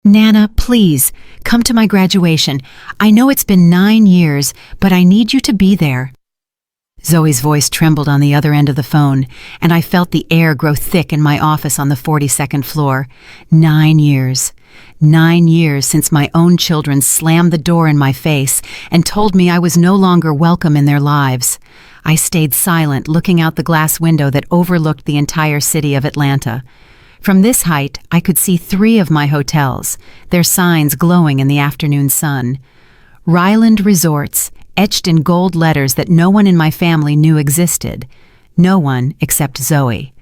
Nana, please, come to my graduation. I know it's been 9 years, but I need you to be there. Zoe's voice trembled on the other end of the phone, and I felt the air grow thick in my office on the 42nd floor. 9 years. 9 years since my own children slammed the door in my face and told me I was no longer welcome in their lives. I stayed silent, looking out the glass window that overlooked the entire city of Atlanta. From this height, I could see 3 of my hotels, their signs glowing in the afternoon sun. Ryland Resorts, etched in gold letters that no one in my family knew existed. No one except Zoe.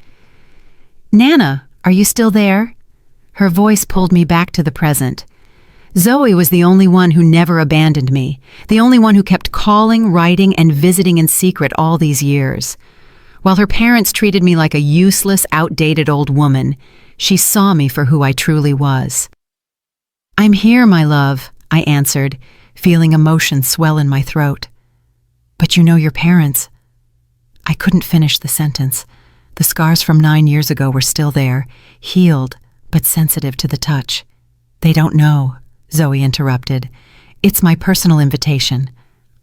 "Nana, are you still there?" Her voice pulled me back to the present. Zoe was the only one who never abandoned me, the only one who kept calling, writing, and visiting in secret all these years. While her parents treated me like a useless, outdated old woman, she saw me for who I truly was. "I'm here, my love," I answered, feeling emotion swell in my throat. "But you know your parents." I couldn't finish the sentence. The scars from 9 years ago were still there, healed, but sensitive to the touch. "They don't know," Zoe interrupted. "It's my personal invitation.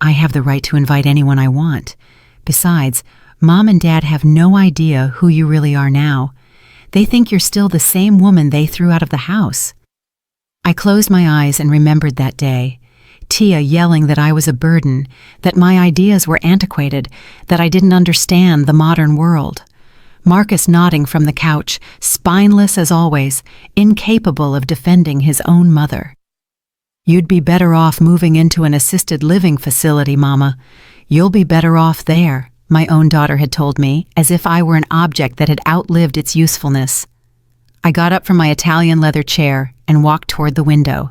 I have the right to invite anyone I want. Besides, Mom and Dad have no idea who you really are now. They think you're still the same woman they threw out of the house." I closed my eyes and remembered that day. Tia yelling that I was a burden, that my ideas were antiquated, that I didn't understand the modern world. Marcus nodding from the couch, spineless as always, incapable of defending his own mother. "You'd be better off moving into an assisted living facility, Mama. You'll be better off there," my own daughter had told me, as if I were an object that had outlived its usefulness. I got up from my Italian leather chair and walked toward the window.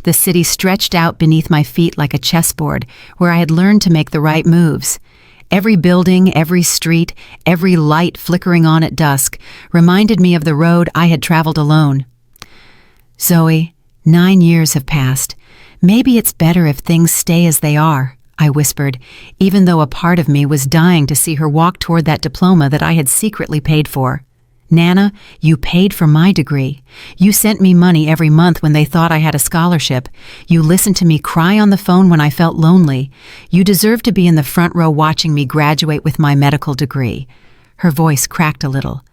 The city stretched out beneath my feet like a chessboard where I had learned to make the right moves. Every building, every street, every light flickering on at dusk reminded me of the road I had traveled alone. "Zoe, 9 years have passed. Maybe it's better if things stay as they are," I whispered, even though a part of me was dying to see her walk toward that diploma that I had secretly paid for. "Nana, you paid for my degree. You sent me money every month when they thought I had a scholarship. You listened to me cry on the phone when I felt lonely. You deserve to be in the front row watching me graduate with my medical degree." Her voice cracked a little.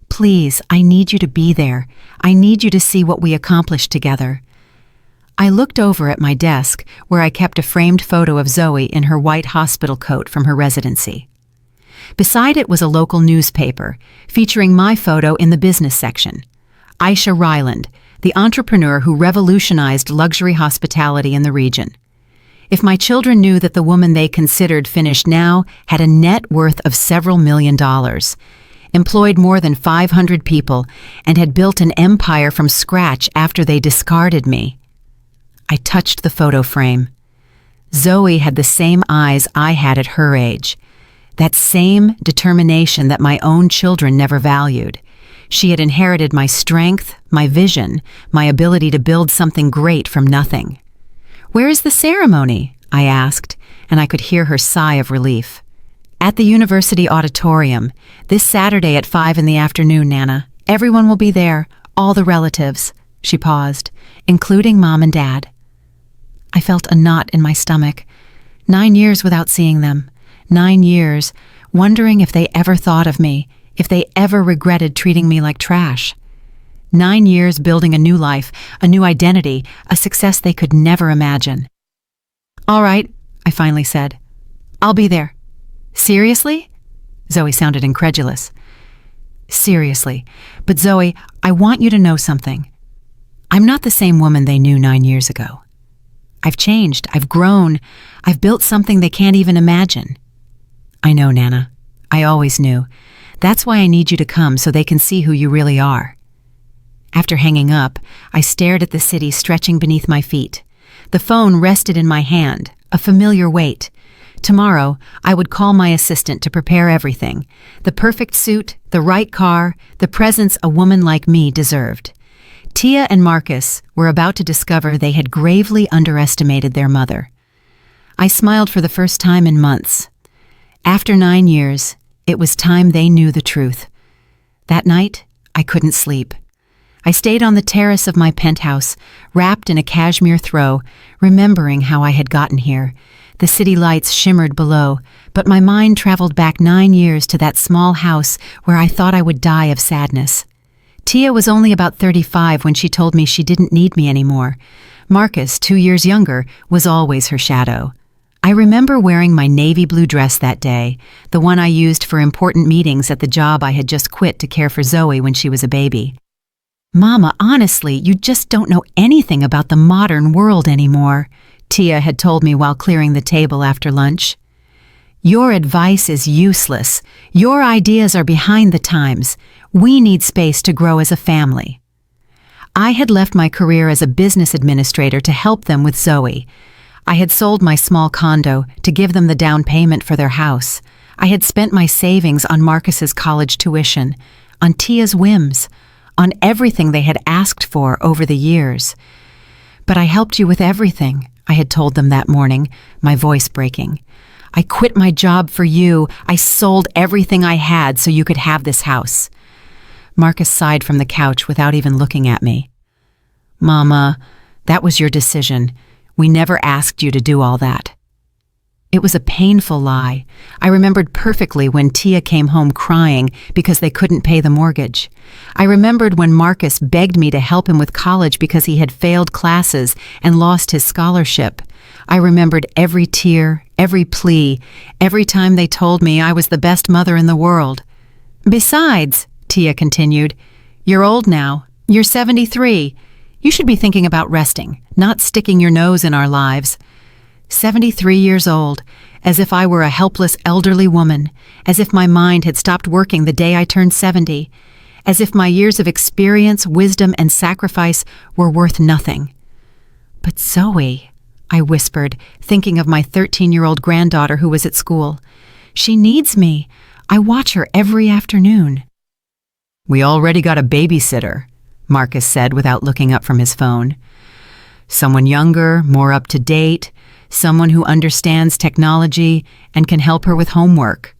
"Please, I need you to be there. I need you to see what we accomplished together." I looked over at my desk, where I kept a framed photo of Zoe in her white hospital coat from her residency. Beside it was a local newspaper, featuring my photo in the business section. Aisha Ryland, the entrepreneur who revolutionized luxury hospitality in the region. If my children knew that the woman they considered finished now had a net worth of several $1,000,000, employed more than 500 people, and had built an empire from scratch after they discarded me. I touched the photo frame. Zoe had the same eyes I had at her age. That same determination that my own children never valued. She had inherited my strength, my vision, my ability to build something great from nothing. "Where is the ceremony?" I asked, and I could hear her sigh of relief. "At the university auditorium, this Saturday at 5 in the afternoon, Nana. Everyone will be there, all the relatives." She paused, "including Mom and Dad." I felt a knot in my stomach. 9 years without seeing them. 9 years, wondering if they ever thought of me, if they ever regretted treating me like trash. 9 years building a new life, a new identity, a success they could never imagine. "All right," I finally said. "I'll be there." "Seriously?" Zoe sounded incredulous. "Seriously. But Zoe, I want you to know something. I'm not the same woman they knew 9 years ago. I've changed, I've grown, I've built something they can't even imagine." "I know, Nana. I always knew. That's why I need you to come so they can see who you really are." After hanging up, I stared at the city stretching beneath my feet. The phone rested in my hand, a familiar weight. Tomorrow, I would call my assistant to prepare everything. The perfect suit, the right car, the presents a woman like me deserved. Tia and Marcus were about to discover they had gravely underestimated their mother. I smiled for the first time in months. After 9 years, it was time they knew the truth. That night, I couldn't sleep. I stayed on the terrace of my penthouse, wrapped in a cashmere throw, remembering how I had gotten here. The city lights shimmered below, but my mind traveled back 9 years to that small house where I thought I would die of sadness. Tia was only about 35 when she told me she didn't need me anymore. Marcus, 2 years younger, was always her shadow. I remember wearing my navy blue dress that day, the one I used for important meetings at the job I had just quit to care for Zoe when she was a baby. "Mama, honestly, you just don't know anything about the modern world anymore," Tia had told me while clearing the table after lunch. "Your advice is useless. Your ideas are behind the times. We need space to grow as a family." I had left my career as a business administrator to help them with Zoe. I had sold my small condo to give them the down payment for their house. I had spent my savings on Marcus's college tuition, on Tia's whims, on everything they had asked for over the years. "But I helped you with everything," I had told them that morning, my voice breaking. "I quit my job for you. I sold everything I had so you could have this house." Marcus sighed from the couch without even looking at me. "Mama, that was your decision. We never asked you to do all that." It was a painful lie. I remembered perfectly when Tia came home crying because they couldn't pay the mortgage. I remembered when Marcus begged me to help him with college because he had failed classes and lost his scholarship. I remembered every tear, every plea, every time they told me I was the best mother in the world. "Besides," Tia continued, "you're old now. You're 73. You should be thinking about resting, not sticking your nose in our lives." 73 years old, as if I were a helpless elderly woman, as if my mind had stopped working the day I turned 70, as if my years of experience, wisdom, and sacrifice were worth nothing. "But Zoe," I whispered, thinking of my 13-year-old granddaughter who was at school. "She needs me. I watch her every afternoon." "We already got a babysitter," Marcus said without looking up from his phone. "Someone younger, more up to date, someone who understands technology and can help her with homework."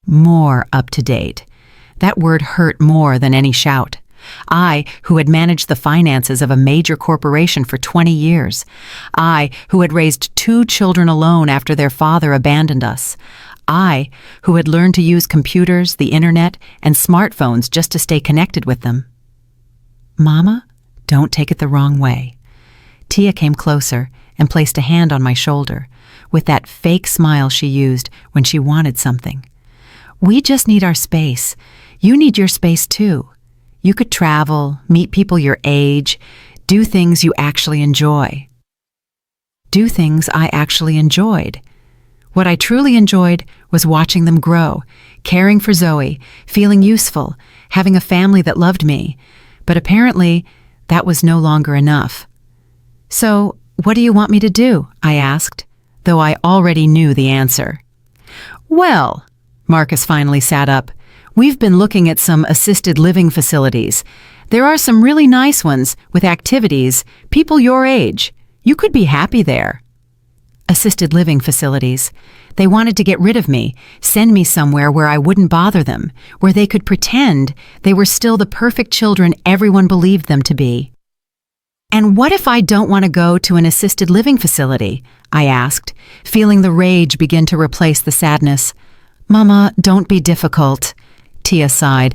More up to date. That word hurt more than any shout. I, who had managed the finances of a major corporation for 20 years. I, who had raised 2 children alone after their father abandoned us. I, who had learned to use computers, the internet, and smartphones just to stay connected with them. "Mama, don't take it the wrong way." Tia came closer and placed a hand on my shoulder, with that fake smile she used when she wanted something. "We just need our space. You need your space too. You could travel, meet people your age, do things you actually enjoy." Do things I actually enjoyed. What I truly enjoyed was watching them grow, caring for Zoe, feeling useful, having a family that loved me. But apparently, that was no longer enough. "So, what do you want me to do?" I asked, though I already knew the answer. "Well," Marcus finally sat up, "we've been looking at some assisted living facilities. There are some really nice ones with activities, people your age. You could be happy there." Assisted living facilities. They wanted to get rid of me, send me somewhere where I wouldn't bother them, where they could pretend they were still the perfect children everyone believed them to be. "And what if I don't want to go to an assisted living facility?" I asked, feeling the rage begin to replace the sadness. "Mama, don't be difficult." Tia sighed.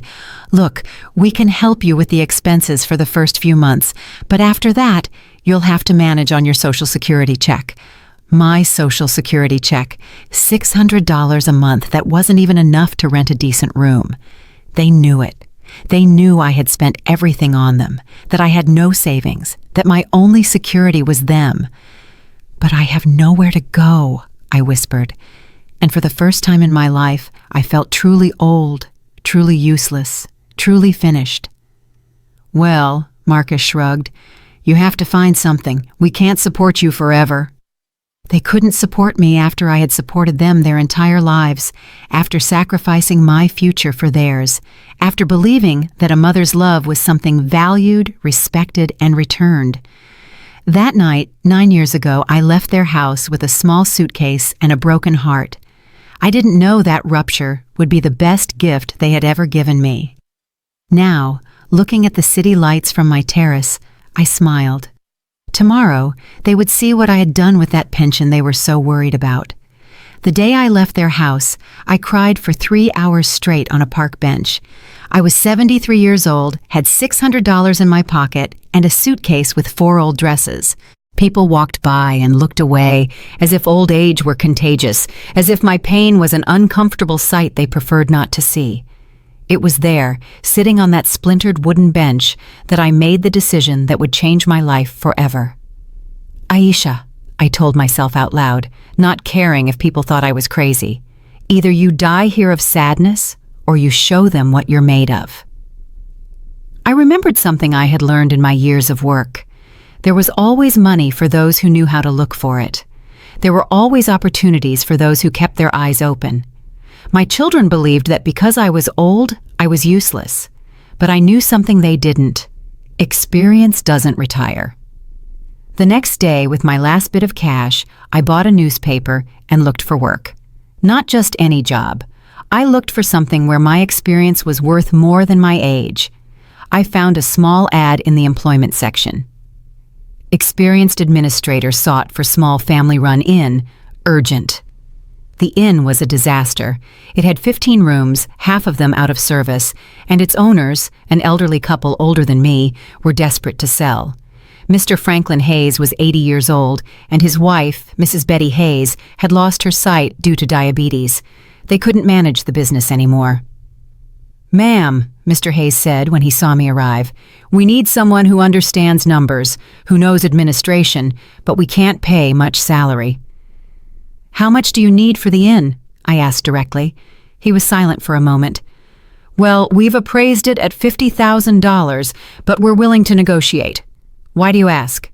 "Look, we can help you with the expenses for the first few months, but after that, you'll have to manage on your Social Security check." My Social Security check, $600 a month that wasn't even enough to rent a decent room. They knew it. They knew I had spent everything on them, that I had no savings, that my only security was them. "But I have nowhere to go," I whispered. And for the first time in my life, I felt truly old, truly useless, truly finished. "Well," Marcus shrugged, "you have to find something. We can't support you forever." They couldn't support me after I had supported them their entire lives, after sacrificing my future for theirs, after believing that a mother's love was something valued, respected, and returned. That night, 9 years ago, I left their house with a small suitcase and a broken heart. I didn't know that rupture would be the best gift they had ever given me. Now, Looking at the city lights from my terrace, I smiled. Tomorrow, they would see what I had done with that pension they were so worried about. The day I left their house, I cried for 3 hours straight on a park bench. I was 73 years old, had $600 in my pocket, and a suitcase with 4 old dresses. People walked by and looked away, as if old age were contagious, as if my pain was an uncomfortable sight they preferred not to see. It was there, sitting on that splintered wooden bench, that I made the decision that would change my life forever. Aisha, I told myself out loud, not caring if people thought I was crazy. Either you die here of sadness, or you show them what you're made of. I remembered something I had learned in my years of work. There was always money for those who knew how to look for it. There were always opportunities for those who kept their eyes open. My children believed that because I was old, I was useless. But I knew something they didn't. Experience doesn't retire. The next day, with my last bit of cash, I bought a newspaper and looked for work. Not just any job. I looked for something where my experience was worth more than my age. I found a small ad in the employment section. Experienced administrator sought for small family-run inn, urgent. The inn was a disaster. It had 15 rooms, half of them out of service, and its owners, an elderly couple older than me, were desperate to sell. Mr. Franklin Hayes was 80 years old, and his wife, Mrs. Betty Hayes, had lost her sight due to diabetes. They couldn't manage the business anymore. "Ma'am," Mr. Hayes said when he saw me arrive, "we need someone who understands numbers, who knows administration, but we can't pay much salary." "How much do you need for the inn?" I asked directly. He was silent for a moment. "Well, we've appraised it at $50,000, but we're willing to negotiate." "Why do you ask?"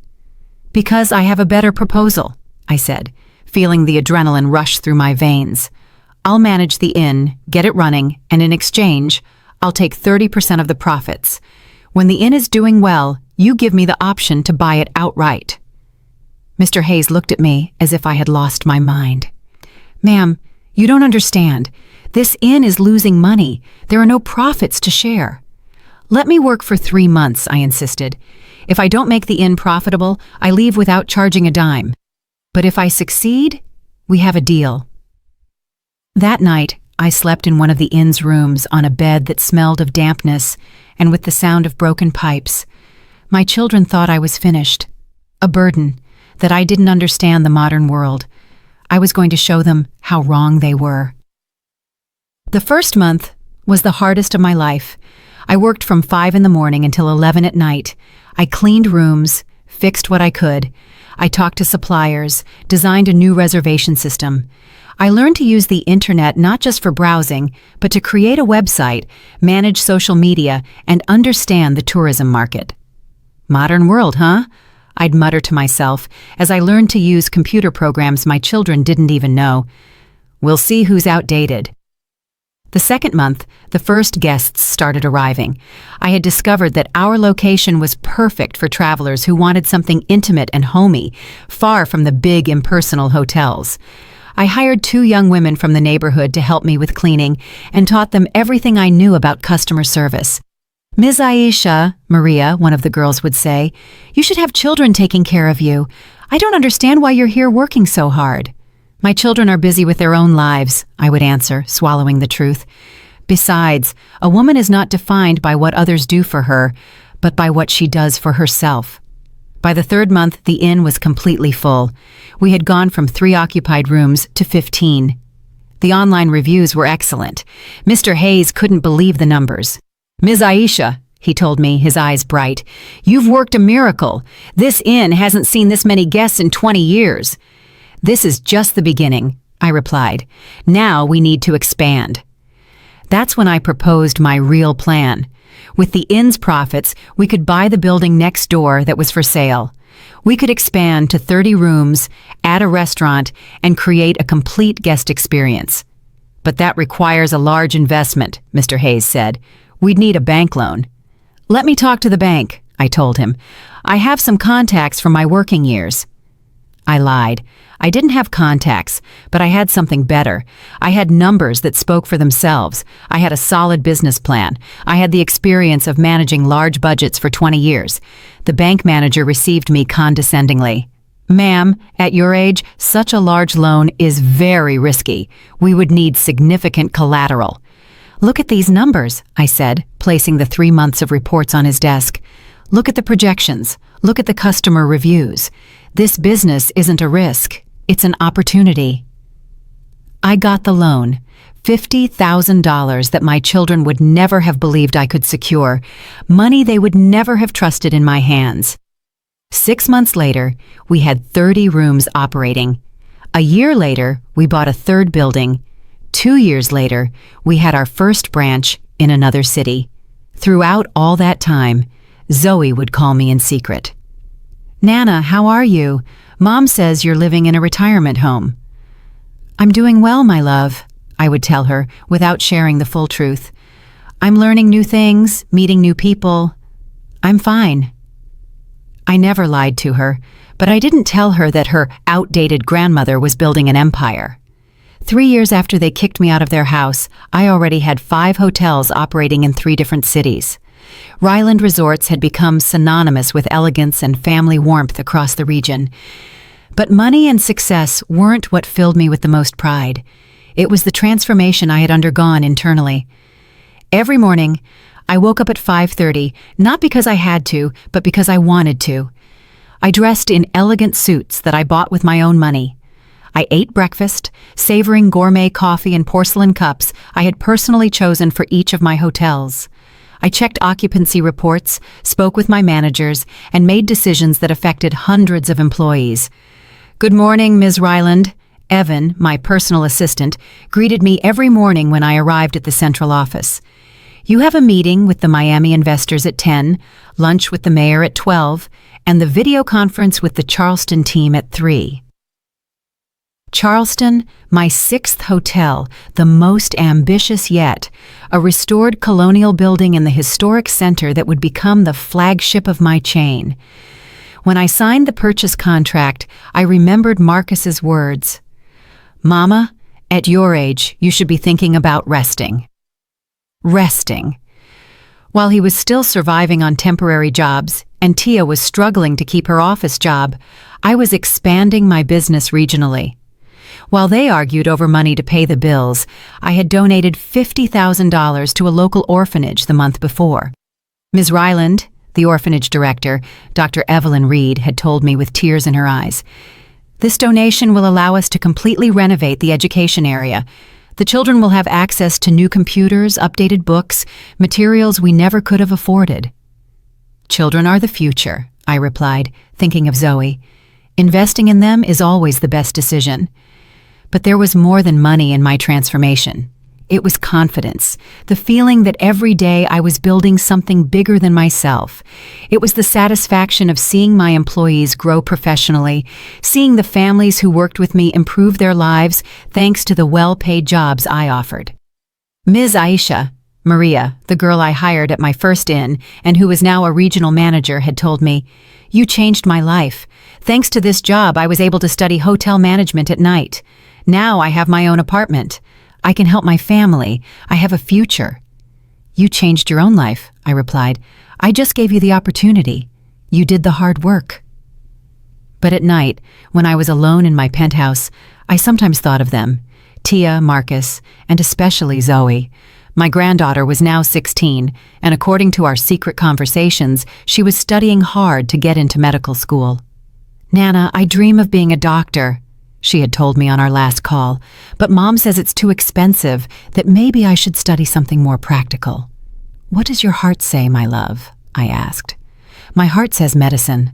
"Because I have a better proposal," I said, feeling the adrenaline rush through my veins. "I'll manage the inn, get it running, and in exchange, I'll take 30% of the profits. When the inn is doing well, you give me the option to buy it outright." Mr. Hayes looked at me as if I had lost my mind. "Ma'am, you don't understand. This inn is losing money. There are no profits to share." "Let me work for 3 months," I insisted. "If I don't make the inn profitable, I leave without charging a dime. But if I succeed, we have a deal." That night, I slept in one of the inn's rooms on a bed that smelled of dampness and with the sound of broken pipes. My children thought I was finished. A burden, that I didn't understand the modern world. I was going to show them how wrong they were. The first month was the hardest of my life. I worked from 5 in the morning until 11 at night. I cleaned rooms, fixed what I could. I talked to suppliers, designed a new reservation system. I learned to use the internet not just for browsing, but to create a website, manage social media, and understand the tourism market. Modern world, huh? I'd mutter to myself as I learned to use computer programs my children didn't even know. We'll see who's outdated. The second month, the first guests started arriving. I had discovered that our location was perfect for travelers who wanted something intimate and homey, far from the big, impersonal hotels. I hired 2 young women from the neighborhood to help me with cleaning and taught them everything I knew about customer service. "Ms. Aisha," Maria, one of the girls would say, "you should have children taking care of you. I don't understand why you're here working so hard." "My children are busy with their own lives," I would answer, swallowing the truth. Besides, a woman is not defined by what others do for her, but by what she does for herself. By the 3rd month, the inn was completely full. We had gone from 3 occupied rooms to 15. The online reviews were excellent. Mr. Hayes couldn't believe the numbers. "Ms. Aisha," he told me, his eyes bright, "you've worked a miracle. This inn hasn't seen this many guests in 20 years. "This is just the beginning," I replied. "Now we need to expand." That's when I proposed my real plan. With the inn's profits, we could buy the building next door that was for sale. We could expand to 30 rooms, add a restaurant, and create a complete guest experience. "But that requires a large investment," Mr. Hayes said. "We'd need a bank loan." "Let me talk to the bank," I told him. "I have some contacts from my working years." I lied. I didn't have contacts, but I had something better. I had numbers that spoke for themselves. I had a solid business plan. I had the experience of managing large budgets for 20 years. The bank manager received me condescendingly. "Ma'am, at your age, such a large loan is very risky. We would need significant collateral." "Look at these numbers," I said, placing the 3 months of reports on his desk. "Look at the projections. Look at the customer reviews. This business isn't a risk. It's an opportunity." I got the loan, $50,000 that my children would never have believed I could secure, money they would never have trusted in my hands. 6 months later, we had 30 rooms operating. A year later, we bought a third building. 2 years later, we had our first branch in another city. Throughout all that time, Zoe would call me in secret. "Nana, how are you? Mom says you're living in a retirement home." "I'm doing well, my love," I would tell her without sharing the full truth. "I'm learning new things, meeting new people. I'm fine." I never lied to her, but I didn't tell her that her outdated grandmother was building an empire. 3 years after they kicked me out of their house, I already had 5 hotels operating in 3 different cities. Ryland Resorts had become synonymous with elegance and family warmth across the region. But money and success weren't what filled me with the most pride. It was the transformation I had undergone internally. Every morning, I woke up at 5:30, not because I had to, but because I wanted to. I dressed in elegant suits that I bought with my own money. I ate breakfast, savoring gourmet coffee in porcelain cups I had personally chosen for each of my hotels. I checked occupancy reports, spoke with my managers, and made decisions that affected hundreds of employees. "Good morning, Ms. Ryland." Evan, my personal assistant, greeted me every morning when I arrived at the central office. "You have a meeting with the Miami investors at 10, lunch with the mayor at 12, and the video conference with the Charleston team at 3. Charleston, my 6th hotel, the most ambitious yet, a restored colonial building in the historic center that would become the flagship of my chain. When I signed the purchase contract, I remembered Marcus's words. "Mama, at your age, you should be thinking about resting." Resting. While he was still surviving on temporary jobs, and Tia was struggling to keep her office job, I was expanding my business regionally. While they argued over money to pay the bills, I had donated $50,000 to a local orphanage the month before. Ms. Ryland, the orphanage director, Dr. Evelyn Reed, had told me with tears in her eyes, "This donation will allow us to completely renovate the education area. The children will have access to new computers, updated books, materials we never could have afforded." "Children are the future," I replied, thinking of Zoe. "Investing in them is always the best decision." But there was more than money in my transformation. It was confidence, the feeling that every day I was building something bigger than myself. It was the satisfaction of seeing my employees grow professionally, seeing the families who worked with me improve their lives thanks to the well-paid jobs I offered. Ms. Aisha, Maria, the girl I hired at my first inn and who was now a regional manager, had told me, "You changed my life. Thanks to this job, I was able to study hotel management at night. Now I have my own apartment. I can help my family. I have a future." "You changed your own life," I replied. "I just gave you the opportunity. You did the hard work." But at night, when I was alone in my penthouse, I sometimes thought of them, Tia, Marcus, and especially Zoe. My granddaughter was now 16, and according to our secret conversations, she was studying hard to get into medical school. "Nana, I dream of being a doctor," she had told me on our last call, "but Mom says it's too expensive, that maybe I should study something more practical." "What does your heart say, my love?" I asked. "My heart says medicine.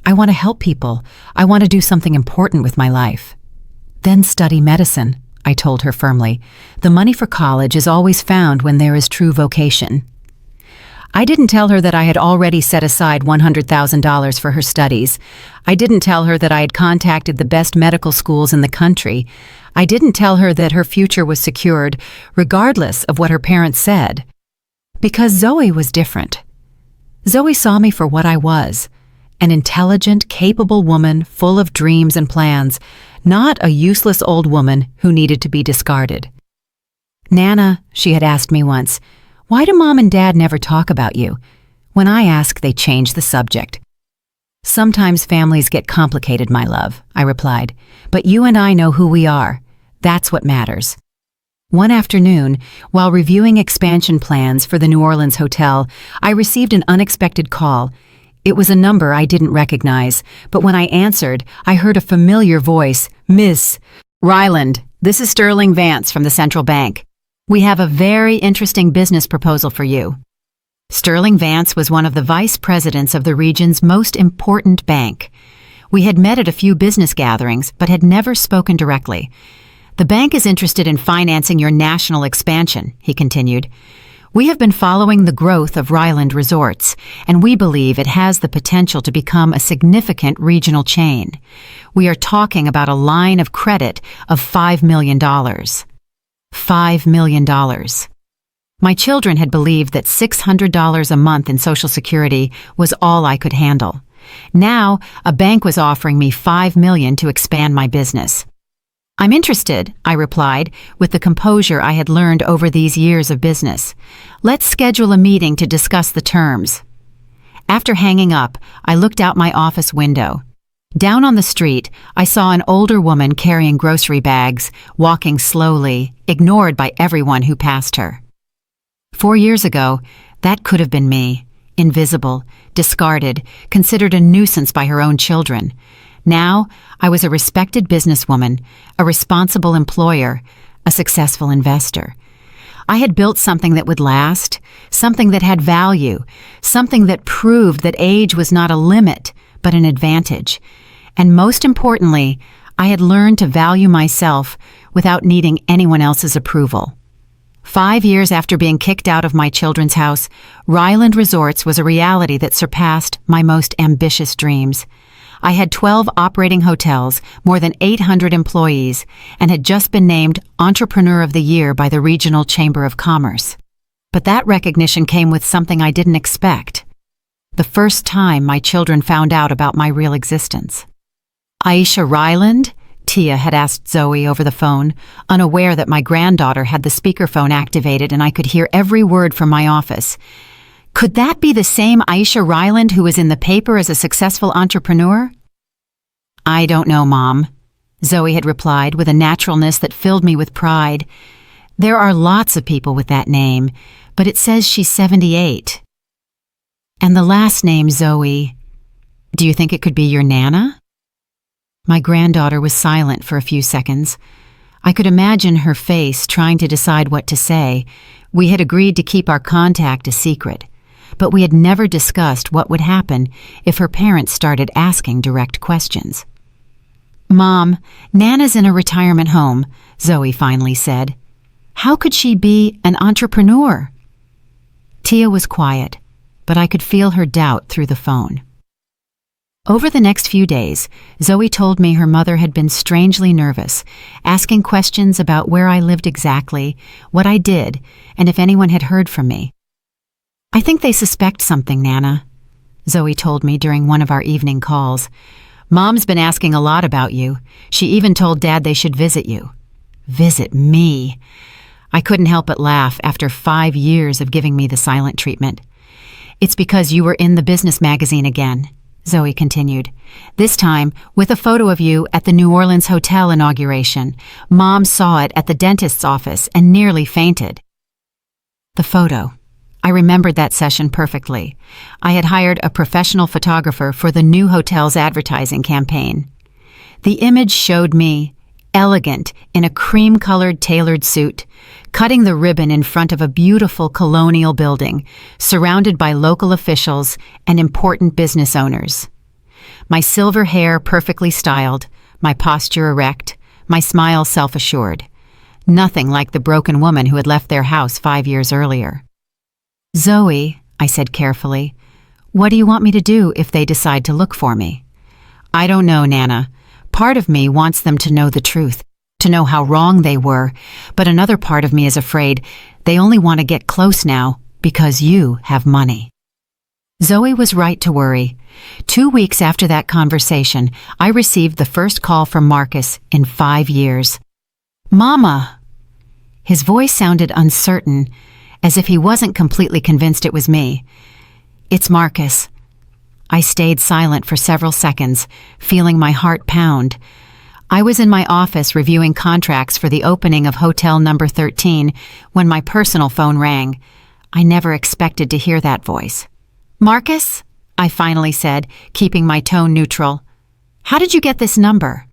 I want to help people. I want to do something important with my life." "Then study medicine," I told her firmly. "The money for college is always found when there is true vocation." I didn't tell her that I had already set aside $100,000 for her studies. I didn't tell her that I had contacted the best medical schools in the country. I didn't tell her that her future was secured, regardless of what her parents said. Because Zoe was different. Zoe saw me for what I was, An intelligent, capable woman full of dreams and plans, not a useless old woman who needed to be discarded. "Nana," she had asked me once, "why do Mom and Dad never talk about you?" When I ask, they change the subject. "Sometimes families get complicated, my love," I replied, "but you and I know who we are. That's what matters." One afternoon, while reviewing expansion plans for the New Orleans hotel, I received an unexpected call. It was a number I didn't recognize, but when I answered, I heard a familiar voice. "Miss Ryland, this is Sterling Vance from the Central Bank. We have a very interesting business proposal for you." Sterling Vance was one of the vice presidents of the region's most important bank. We had met at a few business gatherings, but had never spoken directly. "The bank is interested in financing your national expansion," he continued. "We have been following the growth of Ryland Resorts, and we believe it has the potential to become a significant regional chain. We are talking about a line of credit of $5 million. $5 million. My children had believed that $600 a month in Social Security was all I could handle. Now, a bank was offering me $5 million to expand my business. "I'm interested," I replied, with the composure I had learned over these years of business. "Let's schedule a meeting to discuss the terms." After hanging up, I looked out my office window. Down on the street, I saw an older woman carrying grocery bags, walking slowly, ignored by everyone who passed her. 4 years ago, that could have been me, invisible, discarded, considered a nuisance by her own children. Now, I was a respected businesswoman, a responsible employer, a successful investor. I had built something that would last, something that had value, something that proved that age was not a limit, but an advantage. And most importantly, I had learned to value myself without needing anyone else's approval. 5 years after being kicked out of my children's house, Ryland Resorts was a reality that surpassed my most ambitious dreams. I had 12 operating hotels, more than 800 employees, and had just been named Entrepreneur of the Year by the Regional Chamber of Commerce. But that recognition came with something I didn't expect. The first time my children found out about my real existence. "Aisha Ryland?" Tia had asked Zoe over the phone, unaware that my granddaughter had the speakerphone activated and I could hear every word from my office. "Could that be the same Aisha Ryland who was in the paper as a successful entrepreneur?" "I don't know, Mom," Zoe had replied with a naturalness that filled me with pride. "There are lots of people with that name, but it says she's 78. And the last name, Zoe, do you think it could be your Nana?" My granddaughter was silent for a few seconds. I could imagine her face trying to decide what to say. We had agreed to keep our contact a secret, but we had never discussed what would happen if her parents started asking direct questions. "Mom, Nana's in a retirement home," Zoe finally said. "How could she be an entrepreneur?" Tia was quiet, but I could feel her doubt through the phone. Over the next few days, Zoe told me her mother had been strangely nervous, asking questions about where I lived exactly, what I did, and if anyone had heard from me. "I think they suspect something, Nana," Zoe told me during one of our evening calls. "Mom's been asking a lot about you. She even told Dad they should visit you." Visit me. I couldn't help but laugh after 5 years of giving me the silent treatment. "It's because you were in the business magazine again," Zoe continued. "This time, with a photo of you at the New Orleans hotel inauguration. Mom saw it at the dentist's office and nearly fainted." The photo. I remembered that session perfectly. I had hired a professional photographer for the new hotel's advertising campaign. The image showed me, elegant, in a cream-colored tailored suit, cutting the ribbon in front of a beautiful colonial building, surrounded by local officials and important business owners. My silver hair perfectly styled, my posture erect, my smile self-assured. Nothing like the broken woman who had left their house 5 years earlier. "Zoe," I said carefully, "what do you want me to do if they decide to look for me?" "I don't know, Nana. Part of me wants them to know the truth, to know how wrong they were, but another part of me is afraid they only want to get close now because you have money." Zoe was right to worry. 2 weeks after that conversation, I received the first call from Marcus in 5 years. "Mama!" His voice sounded uncertain, as if he wasn't completely convinced it was me. "It's Marcus." I stayed silent for several seconds, feeling my heart pound. I was in my office reviewing contracts for the opening of Hotel Number 13 when my personal phone rang. I never expected to hear that voice. "Marcus?" I finally said, keeping my tone neutral. "How did you get this number?"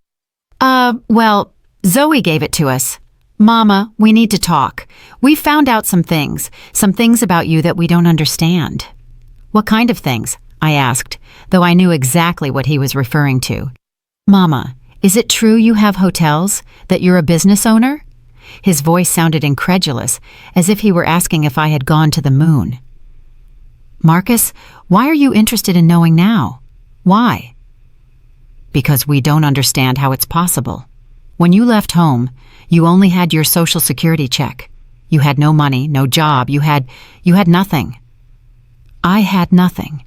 Well, Zoe gave it to us." "Mama, we need to talk. We found out some things about you that we don't understand." "What kind of things?" I asked, though I knew exactly what he was referring to. "Mama, is it true you have hotels, that you're a business owner?" His voice sounded incredulous, as if he were asking if I had gone to the moon. "Marcus, why are you interested in knowing now? Why?" "Because we don't understand how it's possible. When you left home, you only had your Social Security check. You had no money, no job, you had nothing." I had nothing.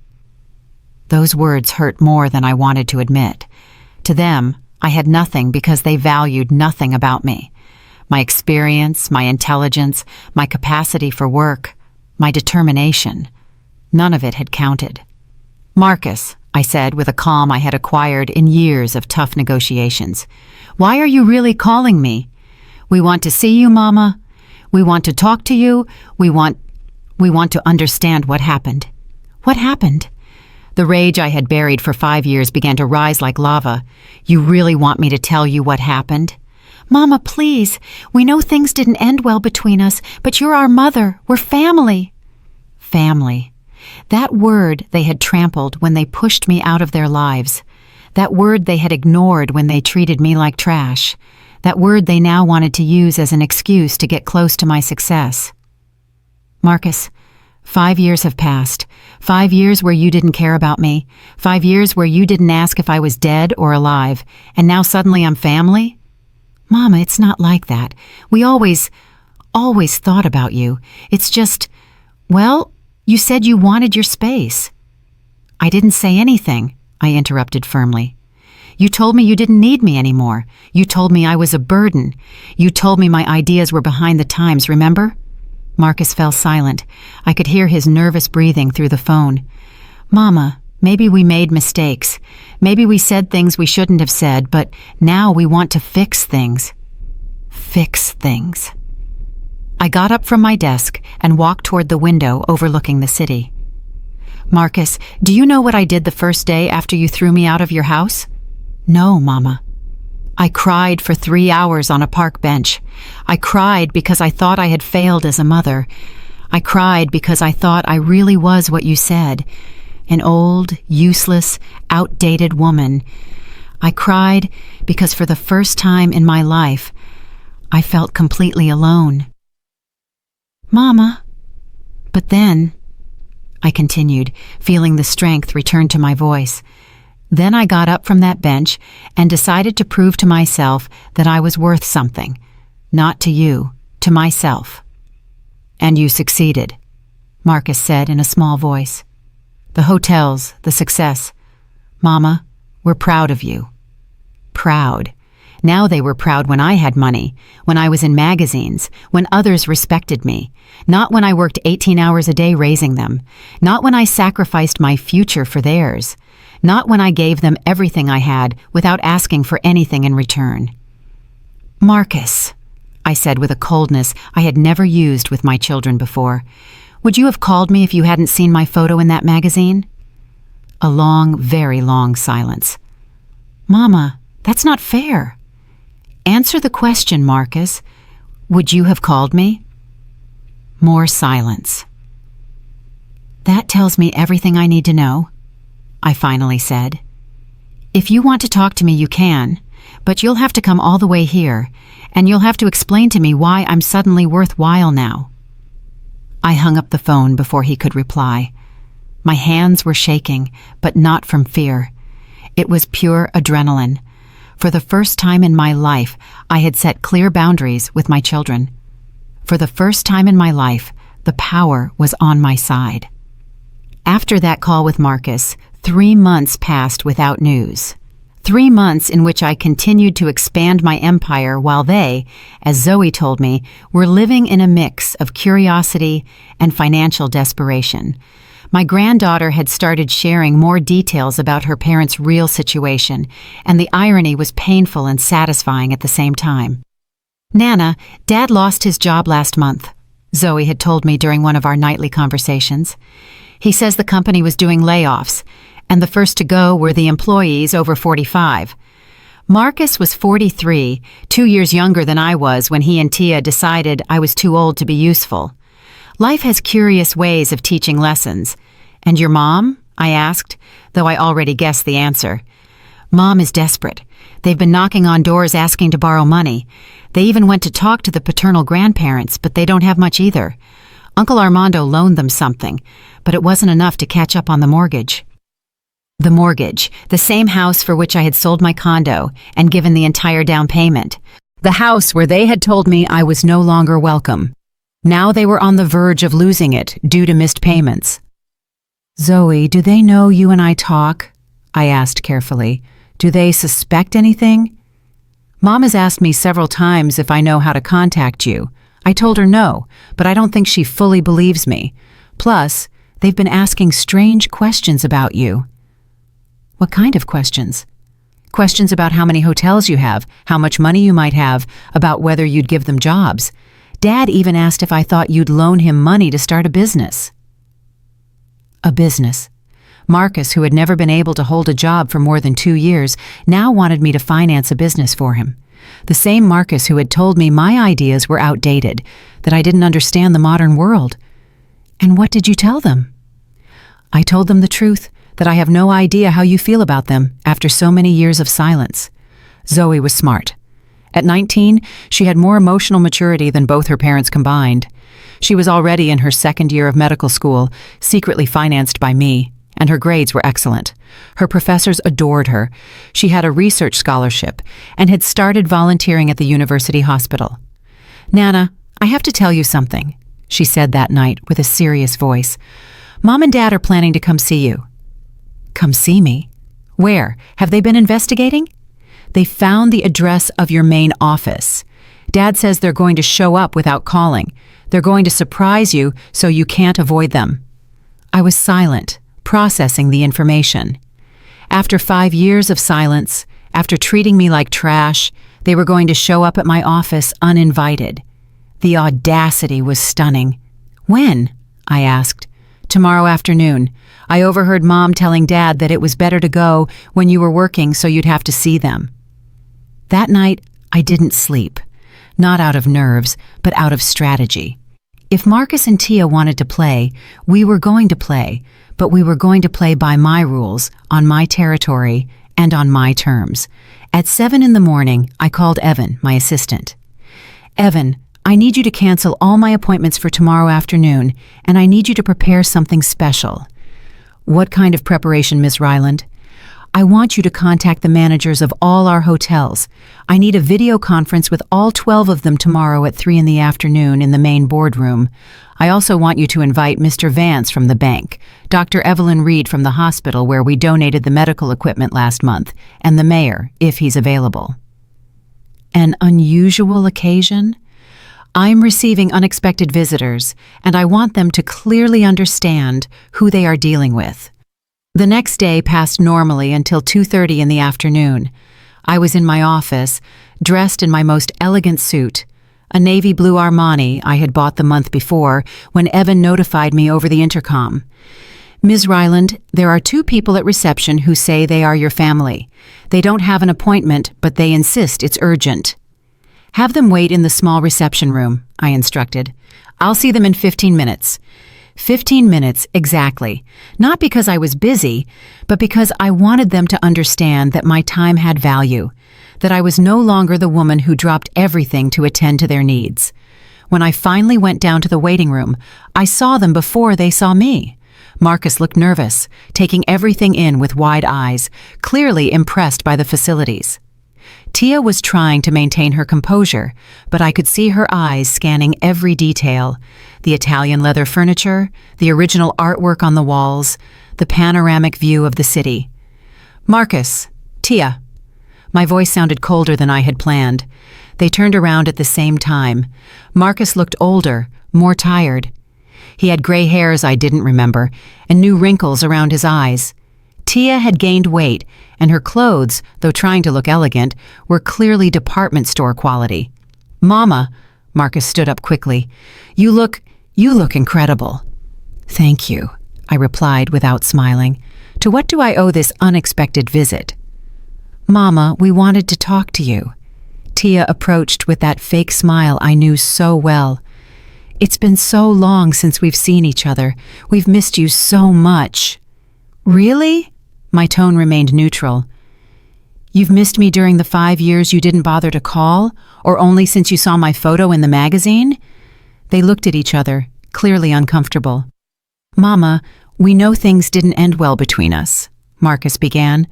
Those words hurt more than I wanted to admit. To them, I had nothing because they valued nothing about me. My experience, my intelligence, my capacity for work, my determination. None of it had counted. "Marcus," I said with a calm I had acquired in years of tough negotiations, "why are you really calling me? We want to see you, Mama. We want to talk to you. We want to understand what happened." "What happened?" The rage I had buried for 5 years began to rise like lava. "You really want me to tell you what happened?" "Mama, please. We know things didn't end well between us, but you're our mother. We're family." Family. That word they had trampled when they pushed me out of their lives. That word they had ignored when they treated me like trash. That word they now wanted to use as an excuse to get close to my success. "Marcus, 5 years have passed. 5 years where you didn't care about me. 5 years where you didn't ask if I was dead or alive. And now suddenly I'm family?" "Mama, it's not like that. We always thought about you. It's just, well, you said you wanted your space." "I didn't say anything," I interrupted firmly. "You told me you didn't need me anymore. You told me I was a burden. You told me my ideas were behind the times, remember?" Marcus fell silent. I could hear his nervous breathing through the phone. "Mama, maybe we made mistakes. Maybe we said things we shouldn't have said, but now we want to fix things." Fix things. I got up from my desk and walked toward the window overlooking the city. "Marcus, do you know what I did the first day after you threw me out of your house?" "No, Mama." "I cried for 3 hours on a park bench. I cried because I thought I had failed as a mother. I cried because I thought I really was what you said, an old, useless, outdated woman. I cried because for the first time in my life, I felt completely alone." "Mama." "But then," I continued, feeling the strength return to my voice, "then I got up from that bench and decided to prove to myself that I was worth something. Not to you, to myself." "And you succeeded," Marcus said in a small voice. "The hotels, the success. Mama, we're proud of you." Proud. Now they were proud when I had money, when I was in magazines, when others respected me, not when I worked 18 hours a day raising them, not when I sacrificed my future for theirs, not when I gave them everything I had without asking for anything in return. "Marcus," I said with a coldness I had never used with my children before, "would you have called me if you hadn't seen my photo in that magazine?" A long, very long silence. "Mama, that's not fair." "Answer the question, Marcus. Would you have called me?" More silence. "That tells me everything I need to know," I finally said. "If you want to talk to me, you can, but you'll have to come all the way here, and you'll have to explain to me why I'm suddenly worthwhile now." I hung up the phone before he could reply. My hands were shaking, but not from fear. It was pure adrenaline. For the first time in my life, I had set clear boundaries with my children. For the first time in my life, the power was on my side. After that call with Marcus, 3 months passed without news. 3 months in which I continued to expand my empire while they, as Zoe told me, were living in a mix of curiosity and financial desperation. My granddaughter had started sharing more details about her parents' real situation, and the irony was painful and satisfying at the same time. "Nana, Dad lost his job last month," Zoe had told me during one of our nightly conversations. "He says the company was doing layoffs, and the first to go were the employees over 45. Marcus was 43, 2 years younger than I was when he and Tia decided I was too old to be useful. Life has curious ways of teaching lessons. And your mom?" I asked, though I already guessed the answer. "Mom is desperate. They've been knocking on doors asking to borrow money. They even went to talk to the paternal grandparents, but they don't have much either. Uncle Armando loaned them something, but it wasn't enough to catch up on the mortgage." The mortgage, the same house for which I had sold my condo and given the entire down payment. The house where they had told me I was no longer welcome. Now they were on the verge of losing it due to missed payments. "Zoe, do they know you and I talk?" I asked carefully. "Do they suspect anything?" "Mom has asked me several times if I know how to contact you. I told her no, but I don't think she fully believes me. Plus, they've been asking strange questions about you." "What kind of questions?" "Questions about how many hotels you have, how much money you might have, about whether you'd give them jobs. Dad even asked if I thought you'd loan him money to start a business." A business. Marcus, who had never been able to hold a job for more than 2 years, now wanted me to finance a business for him. The same Marcus who had told me my ideas were outdated, that I didn't understand the modern world. And what did you tell them? "I told them the truth, that I have no idea how you feel about them after so many years of silence." Zoe was smart. At 19, she had more emotional maturity than both her parents combined. She was already in her second year of medical school, secretly financed by me, and her grades were excellent. Her professors adored her. She had a research scholarship and had started volunteering at the university hospital. "Nana, I have to tell you something," she said that night with a serious voice. "Mom and Dad are planning to come see you." "Come see me? Where? Have they been investigating?" "They found the address of your main office. Dad says they're going to show up without calling. They're going to surprise you so you can't avoid them." I was silent, processing the information. After 5 years of silence, after treating me like trash, they were going to show up at my office uninvited. The audacity was stunning. "When?" I asked. "Tomorrow afternoon. I overheard Mom telling Dad that it was better to go when you were working so you'd have to see them." That night, I didn't sleep. Not out of nerves, but out of strategy. If Marcus and Tia wanted to play, we were going to play, but we were going to play by my rules, on my territory, and on my terms. At 7 in the morning, I called Evan, my assistant. "Evan, I need you to cancel all my appointments for tomorrow afternoon, and I need you to prepare something special." "What kind of preparation, Miss Ryland?" "I want you to contact the managers of all our hotels. I need a video conference with all 12 of them tomorrow at 3 in the afternoon in the main boardroom. I also want you to invite Mr. Vance from the bank, Dr. Evelyn Reed from the hospital where we donated the medical equipment last month, and the mayor, if he's available." An unusual occasion? I'm receiving unexpected visitors, and I want them to clearly understand who they are dealing with. The next day passed normally until 2:30 in the afternoon. I was in my office, dressed in my most elegant suit, a navy blue Armani I had bought the month before, when Evan notified me over the intercom. "Ms. Ryland, there are 2 people at reception who say they are your family. They don't have an appointment, but they insist it's urgent." "Have them wait in the small reception room," I instructed. "I'll see them in 15 minutes. 15 minutes exactly, not because I was busy, but because I wanted them to understand that my time had value, that I was no longer the woman who dropped everything to attend to their needs. When I finally went down to the waiting room, I saw them before they saw me. Marcus looked nervous, taking everything in with wide eyes, clearly impressed by the facilities. Tia was trying to maintain her composure, but I could see her eyes scanning every detail: the Italian leather furniture, the original artwork on the walls, the panoramic view of the city. "Marcus, Tia." My voice sounded colder than I had planned. They turned around at the same time. Marcus looked older, more tired. He had gray hairs I didn't remember, and new wrinkles around his eyes. Tia had gained weight, and her clothes, though trying to look elegant, were clearly department store quality. "Mama," Marcus stood up quickly, You look incredible." "Thank you," I replied without smiling. "To what do I owe this unexpected visit?" "Mama, we wanted to talk to you." Tia approached with that fake smile I knew so well. "It's been so long since we've seen each other. We've missed you so much." "Really?" My tone remained neutral. "You've missed me during the 5 years you didn't bother to call, or only since you saw my photo in the magazine?" They looked at each other, clearly uncomfortable. "Mama, we know things didn't end well between us," Marcus began,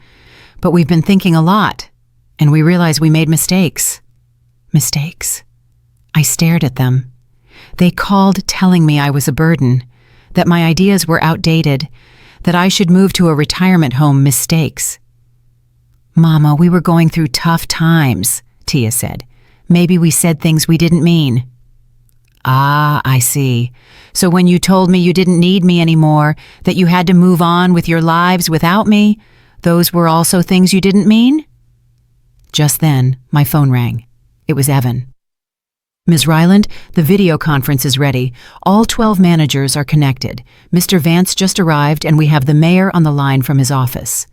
"but we've been thinking a lot, and we realize we made mistakes." Mistakes? I stared at them. They called telling me I was a burden, that my ideas were outdated, that I should move to a retirement home. Mistakes. "Mama, we were going through tough times," Tia said. "Maybe we said things we didn't mean." "Ah, I see. So when you told me you didn't need me anymore, that you had to move on with your lives without me, those were also things you didn't mean?" Just then, my phone rang. It was Evan. "Ms. Ryland, the video conference is ready. All 12 managers are connected. Mr. Vance just arrived, and we have the mayor on the line from his office."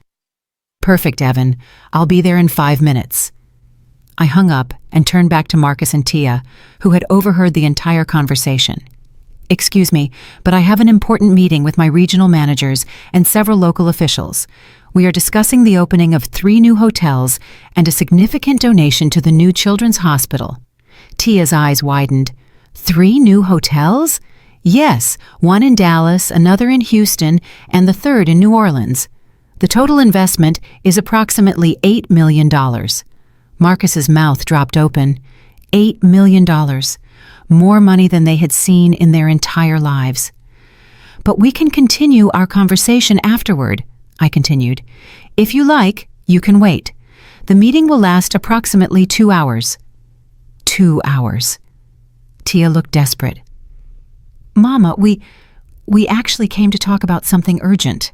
"Perfect, Evan. I'll be there in 5 minutes." I hung up and turned back to Marcus and Tia, who had overheard the entire conversation. "Excuse me, but I have an important meeting with my regional managers and several local officials. We are discussing the opening of 3 new hotels and a significant donation to the new children's hospital." Tia's eyes widened. 3 new hotels? "Yes, one in Dallas, another in Houston, and the third in New Orleans. The total investment is approximately $8 million. Marcus's mouth dropped open. $8 million. More money than they had seen in their entire lives. "But we can continue our conversation afterward," I continued. "If you like, you can wait. The meeting will last approximately 2 hours. 2 hours. Tia looked desperate. "Mama, we actually came to talk about something urgent."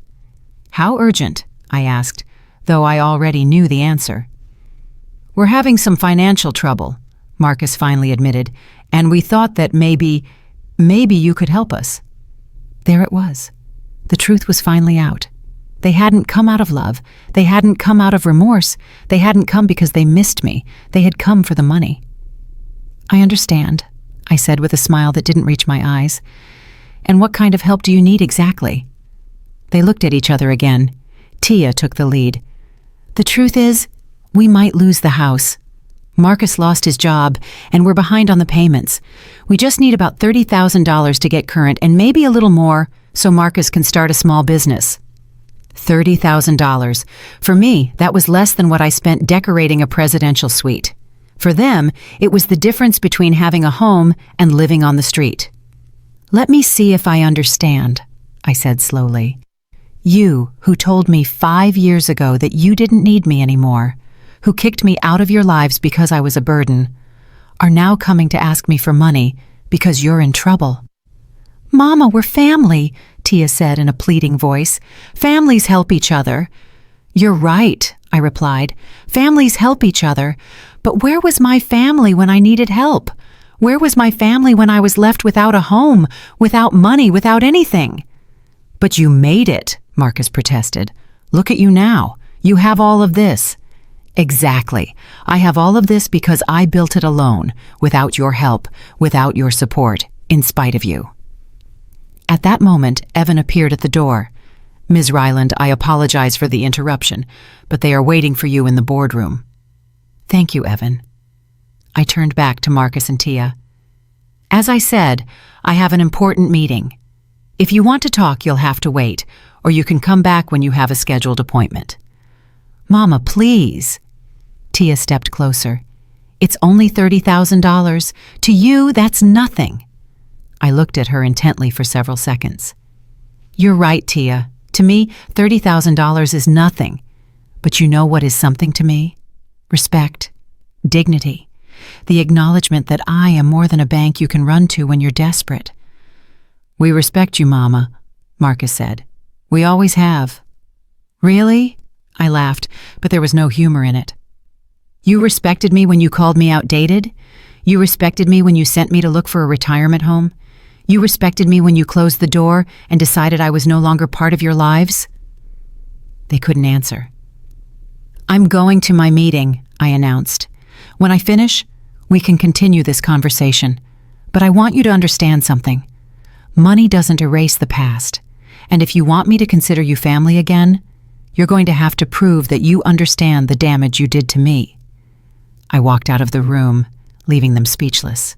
"How urgent?" I asked, though I already knew the answer. "We're having some financial trouble," Marcus finally admitted, "and we thought that maybe you could help us." There it was. The truth was finally out. They hadn't come out of love. They hadn't come out of remorse. They hadn't come because they missed me. They had come for the money. "I understand," I said with a smile that didn't reach my eyes. "And what kind of help do you need exactly?" They looked at each other again. Tia took the lead. "The truth is, we might lose the house. Marcus lost his job, and we're behind on the payments. We just need about $30,000 to get current, and maybe a little more, so Marcus can start a small business." $30,000. For me, that was less than what I spent decorating a presidential suite. For them, it was the difference between having a home and living on the street. "Let me see if I understand," I said slowly. "You, who told me 5 years ago that you didn't need me anymore, who kicked me out of your lives because I was a burden, are now coming to ask me for money because you're in trouble." "Mama, we're family," Tia said in a pleading voice. "Families help each other." "You're right," I replied. "Families help each other. But where was my family when I needed help? Where was my family when I was left without a home, without money, without anything?" "But you made it," Marcus protested. "Look at you now. You have all of this." "Exactly. I have all of this because I built it alone, without your help, without your support, in spite of you." At that moment, Evan appeared at the door. "Ms. Ryland, I apologize for the interruption, but they are waiting for you in the boardroom." "Thank you, Evan." I turned back to Marcus and Tia. "As I said, I have an important meeting. If you want to talk, you'll have to wait, or you can come back when you have a scheduled appointment." "Mama, please." Tia stepped closer. It's only $30,000. To you, that's nothing. I looked at her intently for several seconds. You're right, Tia. To me, $30,000 is nothing. But you know what is something to me? Respect, dignity, the acknowledgement that I am more than a bank you can run to when you're desperate. We respect you, Mama, Marcus said. We always have. Really? I laughed, but there was no humor in it. You respected me when you called me outdated? You respected me when you sent me to look for a retirement home? You respected me when you closed the door and decided I was no longer part of your lives? They couldn't answer. I'm going to my meeting, I announced. When I finish, we can continue this conversation. But I want you to understand something. Money doesn't erase the past. And if you want me to consider you family again, you're going to have to prove that you understand the damage you did to me. I walked out of the room, leaving them speechless.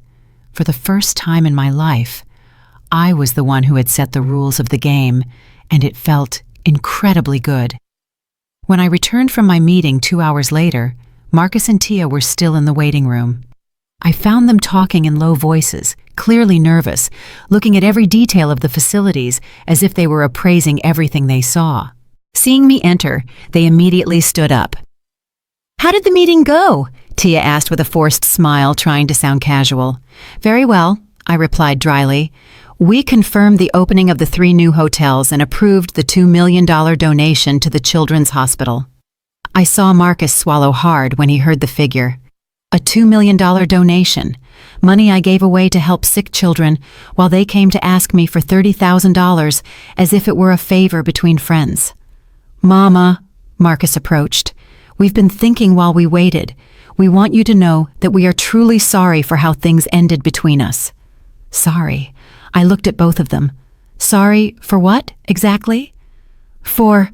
For the first time in my life, I was the one who had set the rules of the game, and it felt incredibly good. When I returned from my meeting 2 hours later, Marcus and Tia were still in the waiting room. I found them talking in low voices, clearly nervous, looking at every detail of the facilities as if they were appraising everything they saw. Seeing me enter, they immediately stood up. How did the meeting go? Tia asked with a forced smile, trying to sound casual. Very well, I replied dryly. We confirmed the opening of the 3 new hotels and approved the $2 million donation to the Children's Hospital. I saw Marcus swallow hard when he heard the figure. A $2 million donation, money I gave away to help sick children, while they came to ask me for $30,000 as if it were a favor between friends. Mama, Marcus approached, we've been thinking while we waited. We want you to know that we are truly sorry for how things ended between us. Sorry. I looked at both of them. Sorry for what, exactly? For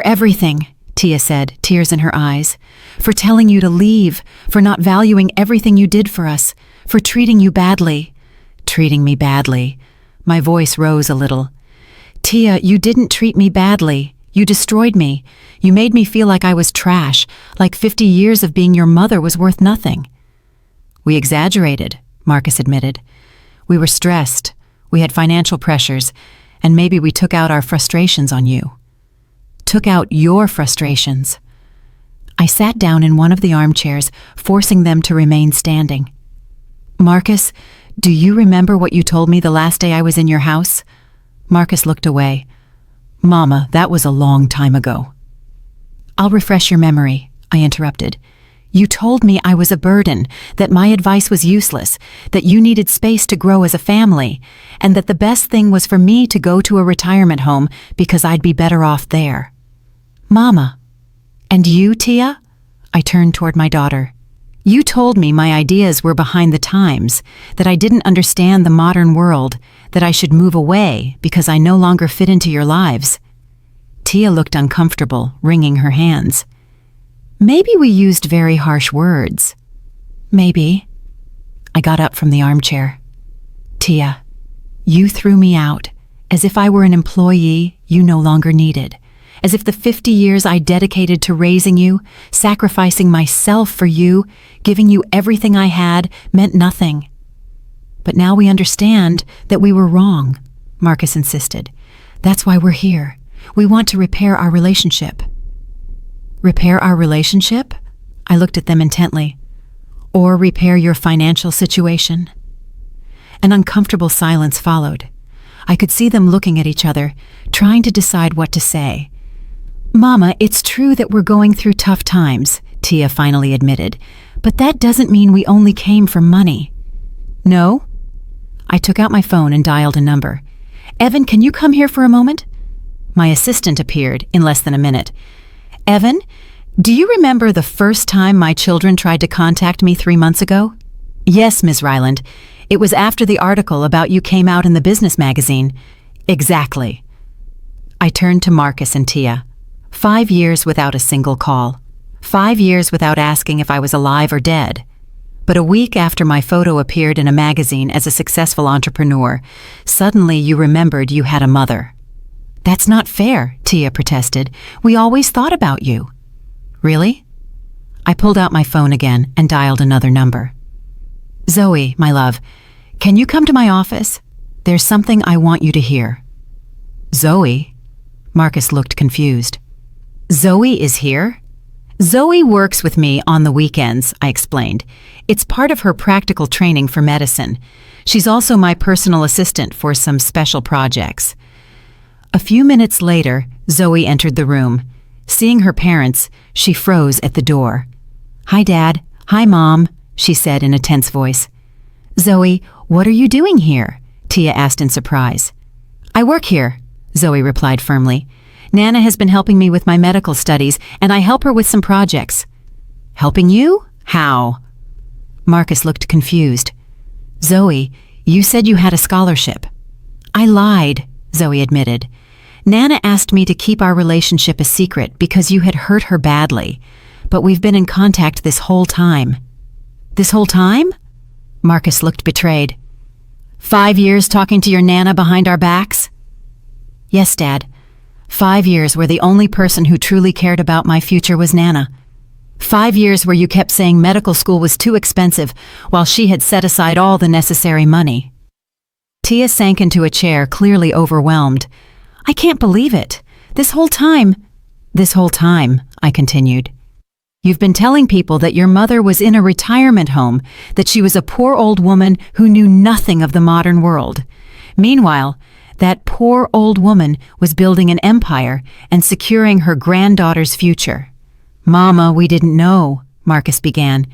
everything, Tia said, tears in her eyes. For telling you to leave, for not valuing everything you did for us, for treating you badly. Treating me badly. My voice rose a little. Tia, you didn't treat me badly. You destroyed me. You made me feel like I was trash, like 50 years of being your mother was worth nothing. We exaggerated, Marcus admitted. We were stressed. We had financial pressures, and maybe we took out our frustrations on you. Took out your frustrations. I sat down in one of the armchairs, forcing them to remain standing. Marcus, do you remember what you told me the last day I was in your house? Marcus looked away. Mama, that was a long time ago. I'll refresh your memory, I interrupted. You told me I was a burden, that my advice was useless, that you needed space to grow as a family, and that the best thing was for me to go to a retirement home because I'd be better off there. Mama. And you, Tia? I turned toward my daughter. You told me my ideas were behind the times, that I didn't understand the modern world, that I should move away because I no longer fit into your lives. Tia looked uncomfortable, wringing her hands. Maybe we used very harsh words. Maybe. I got up from the armchair. Tia, you threw me out, as if I were an employee you no longer needed, as if the 50 years I dedicated to raising you, sacrificing myself for you, giving you everything I had, meant nothing. But now we understand that we were wrong, Marcus insisted. That's why we're here. We want to repair our relationship. Repair our relationship? I looked at them intently. Or repair your financial situation? An uncomfortable silence followed. I could see them looking at each other, trying to decide what to say. Mama, it's true that we're going through tough times, Tia finally admitted, but that doesn't mean we only came for money. No? I took out my phone and dialed a number. Evan, can you come here for a moment? My assistant appeared in less than a minute. Evan, do you remember the first time my children tried to contact me 3 months ago? Yes, Ms. Ryland. It was after the article about you came out in the business magazine. Exactly. I turned to Marcus and Tia. 5 years without a single call. 5 years without asking if I was alive or dead. But a week after my photo appeared in a magazine as a successful entrepreneur, suddenly you remembered you had a mother. That's not fair, Tia protested. We always thought about you. Really? I pulled out my phone again and dialed another number. Zoe, my love, can you come to my office? There's something I want you to hear. Zoe? Marcus looked confused. Zoe is here? Zoe works with me on the weekends, I explained. It's part of her practical training for medicine. She's also my personal assistant for some special projects. A few minutes later, Zoe entered the room. Seeing her parents, she froze at the door. Hi, Dad. Hi, Mom, she said in a tense voice. Zoe, what are you doing here? Tia asked in surprise. I work here, Zoe replied firmly. Nana has been helping me with my medical studies, and I help her with some projects. Helping you? How? Marcus looked confused. Zoe, you said you had a scholarship. I lied, Zoe admitted. Nana asked me to keep our relationship a secret because you had hurt her badly, but we've been in contact this whole time. This whole time? Marcus looked betrayed. 5 years talking to your Nana behind our backs? Yes, Dad. 5 years where the only person who truly cared about my future was Nana. 5 years where you kept saying medical school was too expensive while she had set aside all the necessary money. Tia sank into a chair, clearly overwhelmed. I can't believe it. This whole time, I continued. You've been telling people that your mother was in a retirement home, that she was a poor old woman who knew nothing of the modern world. Meanwhile, that poor old woman was building an empire and securing her granddaughter's future. Mama, we didn't know, Marcus began.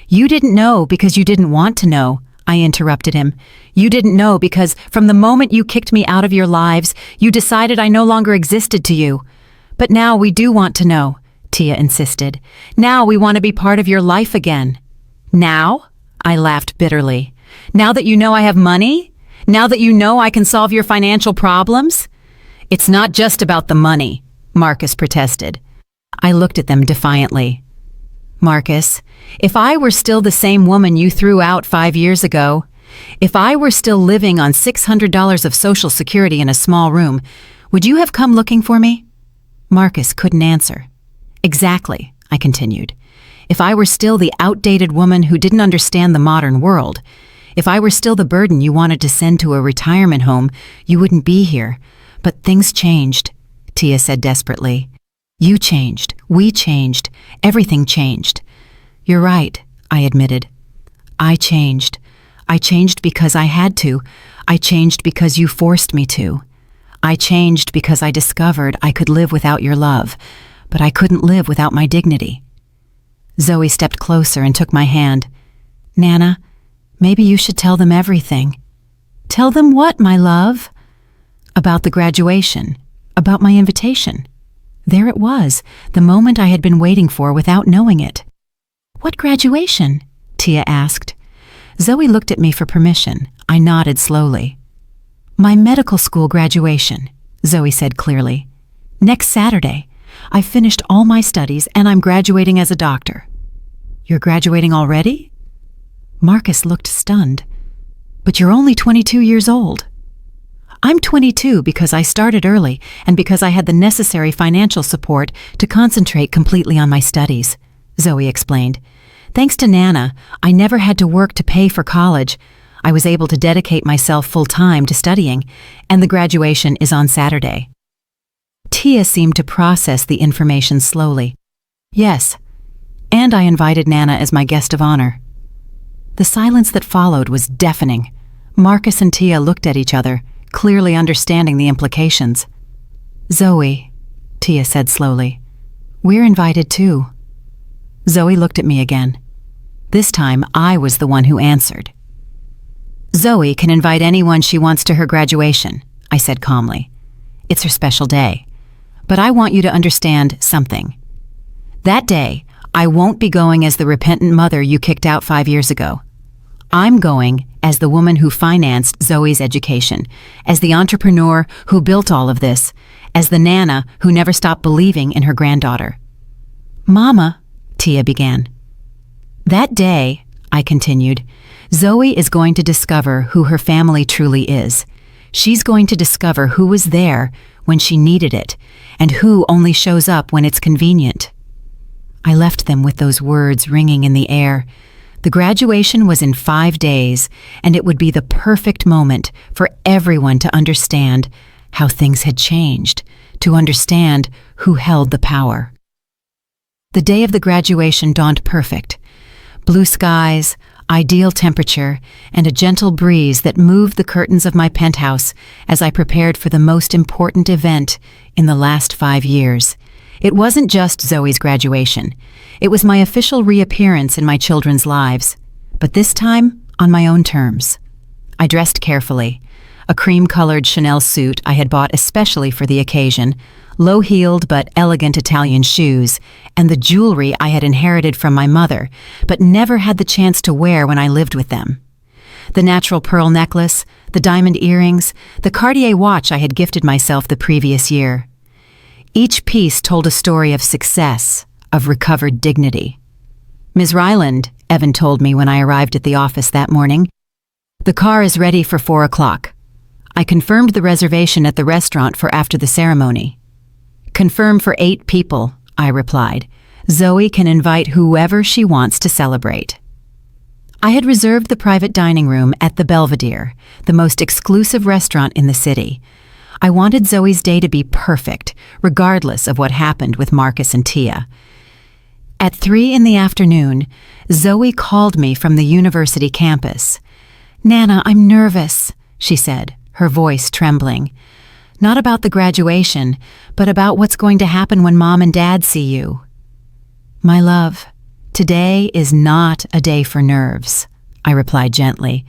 You didn't know because you didn't want to know, I interrupted him. You didn't know because from the moment you kicked me out of your lives, you decided I no longer existed to you. But now we do want to know, Tia insisted. Now we want to be part of your life again. Now? I laughed bitterly. Now that you know I have money? Now that you know I can solve your financial problems? It's not just about the money, Marcus protested. I looked at them defiantly. Marcus, if I were still the same woman you threw out 5 years ago, if I were still living on $600 of Social Security in a small room, would you have come looking for me? Marcus couldn't answer. Exactly, I continued. If I were still the outdated woman who didn't understand the modern world, if I were still the burden you wanted to send to a retirement home, you wouldn't be here. But things changed, Tia said desperately. You changed. We changed. Everything changed. You're right, I admitted. I changed. I changed because I had to. I changed because you forced me to. I changed because I discovered I could live without your love, but I couldn't live without my dignity. Zoe stepped closer and took my hand. Nana, maybe you should tell them everything. Tell them what, my love? About the graduation. About my invitation. There it was, the moment I had been waiting for without knowing it. What graduation? Tia asked. Zoe looked at me for permission. I nodded slowly. My medical school graduation, Zoe said clearly. Next Saturday. I've finished all my studies and I'm graduating as a doctor. You're graduating already? Marcus looked stunned. But you're only 22 years old. I'm 22 because I started early and because I had the necessary financial support to concentrate completely on my studies, Zoe explained. Thanks to Nana, I never had to work to pay for college. I was able to dedicate myself full-time to studying, and the graduation is on Saturday. Tia seemed to process the information slowly. Yes, and I invited Nana as my guest of honor. The silence that followed was deafening. Marcus and Tia looked at each other, clearly understanding the implications. Zoe, Tia said slowly, we're invited too. Zoe looked at me again. This time I was the one who answered. Zoe can invite anyone she wants to her graduation, I said calmly. It's her special day. But I want you to understand something. That day, I won't be going as the repentant mother you kicked out 5 years ago. I'm going as the woman who financed Zoe's education, as the entrepreneur who built all of this, as the Nana who never stopped believing in her granddaughter. Mama, Tia began. That day, I continued, Zoe is going to discover who her family truly is. She's going to discover who was there when she needed it, and who only shows up when it's convenient. I left them with those words ringing in the air. The graduation was in 5 days, and it would be the perfect moment for everyone to understand how things had changed, to understand who held the power. The day of the graduation dawned perfect. Blue skies, ideal temperature, and a gentle breeze that moved the curtains of my penthouse as I prepared for the most important event in the last 5 years. It wasn't just Zoe's graduation. It was my official reappearance in my children's lives, but this time on my own terms. I dressed carefully. A cream-colored Chanel suit I had bought especially for the occasion, low-heeled but elegant Italian shoes, and the jewelry I had inherited from my mother, but never had the chance to wear when I lived with them. The natural pearl necklace, the diamond earrings, the Cartier watch I had gifted myself the previous year. Each piece told a story of success, of recovered dignity. "Ms. Ryland," Evan told me when I arrived at the office that morning, "the car is ready for 4 o'clock. I confirmed the reservation at the restaurant for after the ceremony." "Confirm for 8 people," I replied. "Zoe can invite whoever she wants to celebrate." I had reserved the private dining room at the Belvedere, the most exclusive restaurant in the city. I wanted Zoe's day to be perfect, regardless of what happened with Marcus and Tia. At 3 in the afternoon, Zoe called me from the university campus. "Nana, I'm nervous," she said, her voice trembling. "Not about the graduation, but about what's going to happen when Mom and Dad see you." "My love, today is not a day for nerves," I replied gently.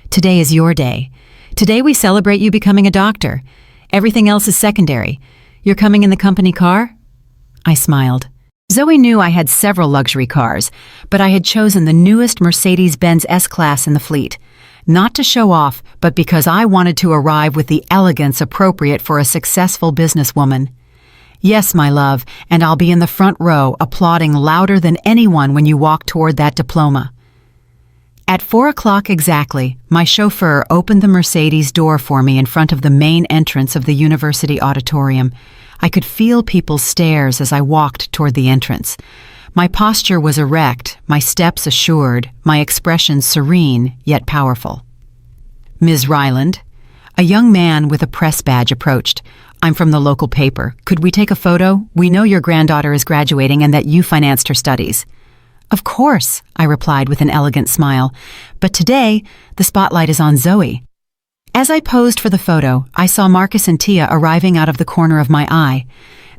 "Today is your day. Today we celebrate you becoming a doctor. Everything else is secondary. You're coming in the company car?" I smiled. Zoe knew I had several luxury cars, but I had chosen the newest Mercedes-Benz S-Class in the fleet. Not to show off, but because I wanted to arrive with the elegance appropriate for a successful businesswoman. "Yes, my love, and I'll be in the front row applauding louder than anyone when you walk toward that diploma." At 4 o'clock exactly, my chauffeur opened the Mercedes door for me in front of the main entrance of the university auditorium. I could feel people's stares as I walked toward the entrance. My posture was erect, my steps assured, my expression serene yet powerful. "Ms. Ryland." A young man with a press badge approached. "I'm from the local paper. Could we take a photo? We know your granddaughter is graduating and that you financed her studies." "Of course," I replied with an elegant smile, "but today the spotlight is on Zoe." As I posed for the photo, I saw Marcus and Tia arriving out of the corner of my eye.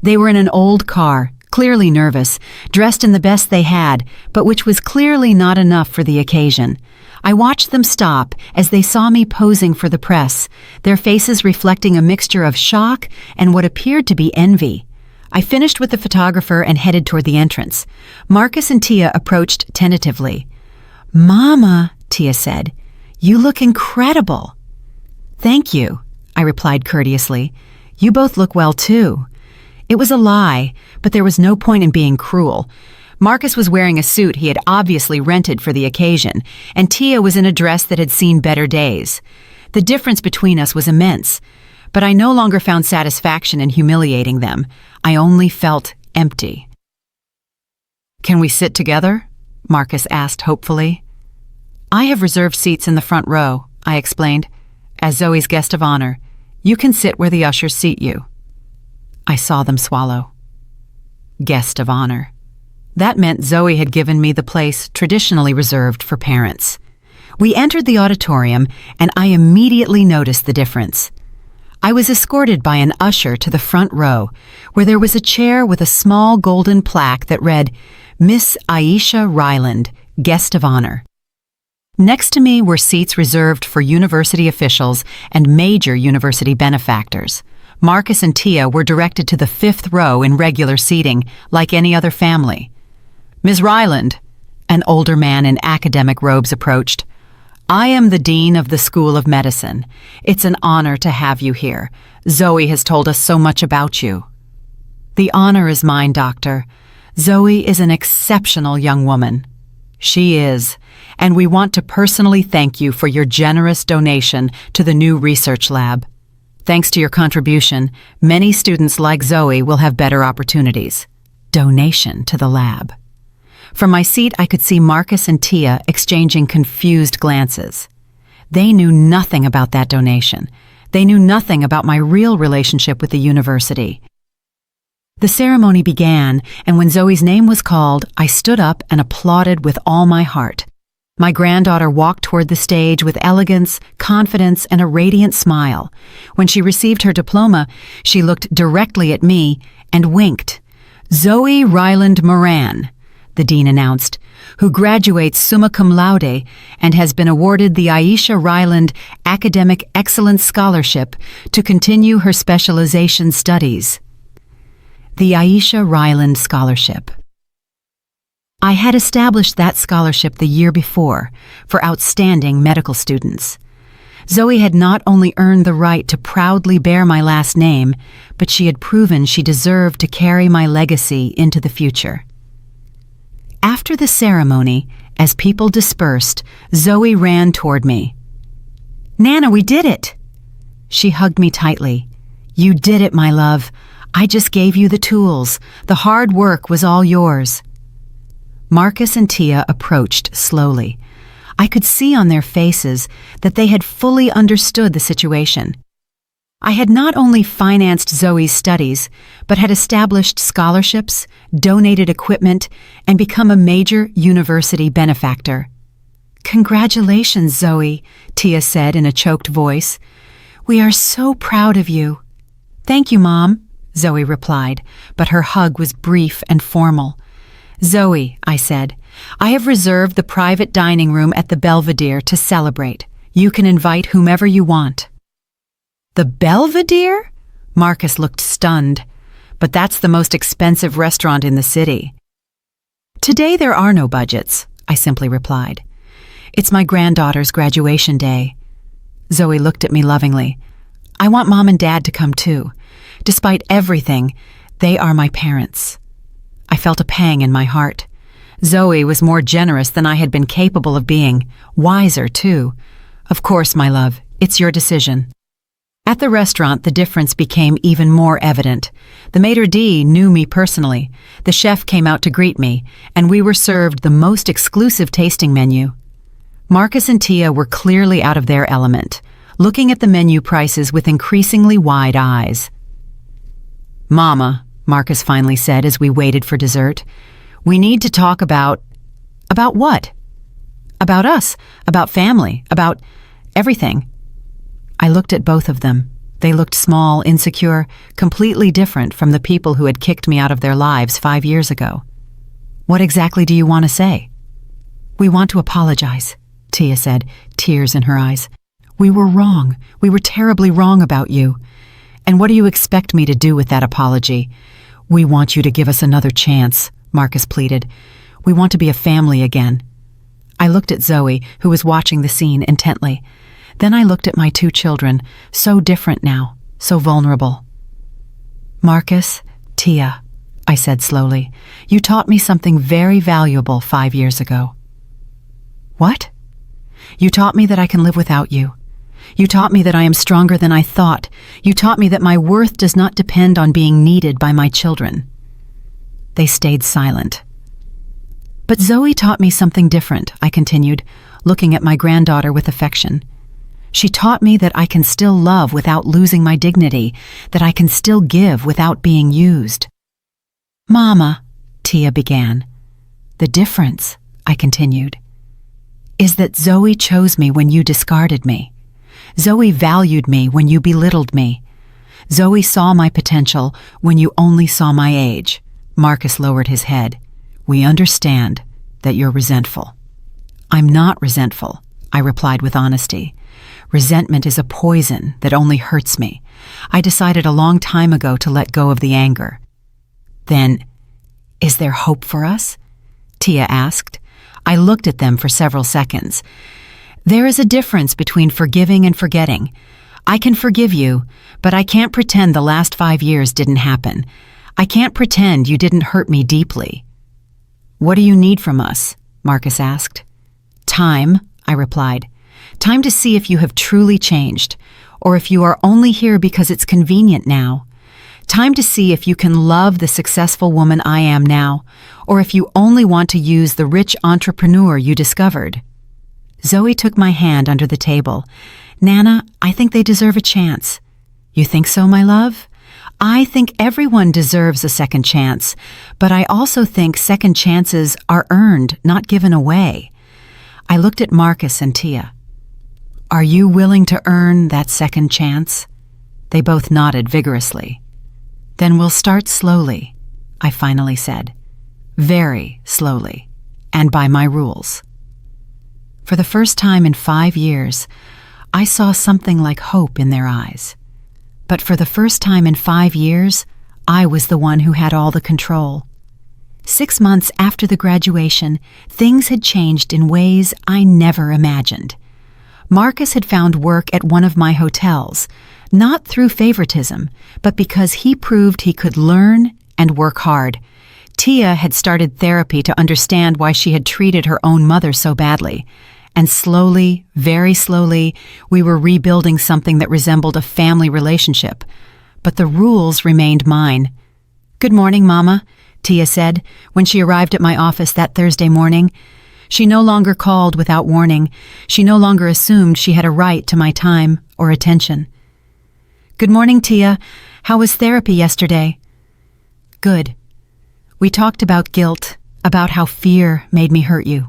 They were in an old car, clearly nervous, dressed in the best they had, but which was clearly not enough for the occasion. I watched them stop as they saw me posing for the press, their faces reflecting a mixture of shock and what appeared to be envy. I finished with the photographer and headed toward the entrance. Marcus and Tia approached tentatively. "Mama," Tia said, "you look incredible." "Thank you," I replied courteously. "You both look well too." It was a lie, but there was no point in being cruel. Marcus was wearing a suit he had obviously rented for the occasion, and Tia was in a dress that had seen better days. The difference between us was immense, but I no longer found satisfaction in humiliating them. I only felt empty. "Can we sit together?" Marcus asked hopefully. "I have reserved seats in the front row," I explained. "As Zoe's guest of honor, you can sit where the ushers seat you." I saw them swallow. Guest of honor. That meant Zoe had given me the place traditionally reserved for parents. We entered the auditorium, and I immediately noticed the difference. I was escorted by an usher to the front row, where there was a chair with a small golden plaque that read, "Miss Aisha Ryland, Guest of Honor." Next to me were seats reserved for university officials and major university benefactors. Marcus and Tia were directed to the 5th row in regular seating, like any other family. "Ms. Ryland," an older man in academic robes approached. "I am the Dean of the School of Medicine. It's an honor to have you here. Zoe has told us so much about you." "The honor is mine, Doctor. Zoe is an exceptional young woman." "She is, and we want to personally thank you for your generous donation to the new research lab. Thanks to your contribution, many students like Zoe will have better opportunities." Donation to the lab. From my seat, I could see Marcus and Tia exchanging confused glances. They knew nothing about that donation. They knew nothing about my real relationship with the university. The ceremony began, and when Zoe's name was called, I stood up and applauded with all my heart. My granddaughter walked toward the stage with elegance, confidence, and a radiant smile. When she received her diploma, she looked directly at me and winked. "Zoe Ryland Moran," the dean announced, "who graduates summa cum laude and has been awarded the Aisha Ryland Academic Excellence Scholarship to continue her specialization studies." The Aisha Ryland Scholarship. I had established that scholarship the year before for outstanding medical students. Zoe had not only earned the right to proudly bear my last name, but she had proven she deserved to carry my legacy into the future. After the ceremony, as people dispersed, Zoe ran toward me. "Nana, we did it!" She hugged me tightly. "You did it, my love. I just gave you the tools. The hard work was all yours." Marcus and Tia approached slowly. I could see on their faces that they had fully understood the situation. I had not only financed Zoe's studies, but had established scholarships, donated equipment, and become a major university benefactor. "Congratulations, Zoe," Tia said in a choked voice. "We are so proud of you." "Thank you, Mom," Zoe replied, but her hug was brief and formal. "Zoe," I said, "I have reserved the private dining room at the Belvedere to celebrate. You can invite whomever you want." "The Belvedere?" Marcus looked stunned. "But that's the most expensive restaurant in the city." "Today there are no budgets," I simply replied. "It's my granddaughter's graduation day." Zoe looked at me lovingly. "I want Mom and Dad to come too. Despite everything, they are my parents." I felt a pang in my heart. Zoe was more generous than I had been capable of being, wiser too. "Of course, my love, it's your decision." At the restaurant, the difference became even more evident. The maitre d' knew me personally. The chef came out to greet me, and we were served the most exclusive tasting menu. Marcus and Tia were clearly out of their element, looking at the menu prices with increasingly wide eyes. "Mama," Marcus finally said as we waited for dessert, "we need to talk about..." "About what?" "About us, about family, about everything." I looked at both of them. They looked small, insecure, completely different from the people who had kicked me out of their lives 5 years ago. "What exactly do you want to say?" "We want to apologize," Tia said, tears in her eyes. "We were wrong. We were terribly wrong about you. And what do you expect me to do with that apology?" "We want you to give us another chance," Marcus pleaded. "We want to be a family again." I looked at Zoe, who was watching the scene intently. Then I looked at my 2 children, so different now, so vulnerable. "Marcus, Tia," I said slowly, "you taught me something very valuable 5 years ago." "What?" "You taught me that I can live without you. You taught me that I am stronger than I thought. You taught me that my worth does not depend on being needed by my children." They stayed silent. "But Zoe taught me something different," I continued, looking at my granddaughter with affection. "She taught me that I can still love without losing my dignity, that I can still give without being used." "Mama," Tia began. "The difference," I continued, "is that Zoe chose me when you discarded me. Zoe valued me when you belittled me. Zoe saw my potential when you only saw my age." Marcus lowered his head. "We understand that you're resentful." "I'm not resentful," I replied with honesty. "Resentment is a poison that only hurts me. I decided a long time ago to let go of the anger." "Then, is there hope for us?" Tia asked. I looked at them for several seconds. "There is a difference between forgiving and forgetting. I can forgive you, but I can't pretend the last 5 years didn't happen. I can't pretend you didn't hurt me deeply." "What do you need from us?" Marcus asked. "Time," I replied. "Time to see if you have truly changed, or if you are only here because it's convenient now. Time to see if you can love the successful woman I am now, or if you only want to use the rich entrepreneur you discovered. Zoe took my hand under the table. Nana, I think they deserve a chance. You think so, my love? I think everyone deserves a second chance, but I also think second chances are earned, not given away. I looked at Marcus and Tia. Are you willing to earn that second chance? They both nodded vigorously. Then we'll start slowly, I finally said. Very slowly, and by my rules. For the first time in 5 years, I saw something like hope in their eyes. But for the first time in 5 years, I was the one who had all the control. 6 months after the graduation, things had changed in ways I never imagined. Marcus had found work at one of my hotels, not through favoritism, but because he proved he could learn and work hard. Tia had started therapy to understand why she had treated her own mother so badly. And slowly, very slowly, we were rebuilding something that resembled a family relationship. But the rules remained mine. "Good morning, Mama," Tia said when she arrived at my office that Thursday morning. She no longer called without warning. She no longer assumed she had a right to my time or attention. "Good morning, Tia. How was therapy yesterday?" "Good. We talked about guilt, about how fear made me hurt you."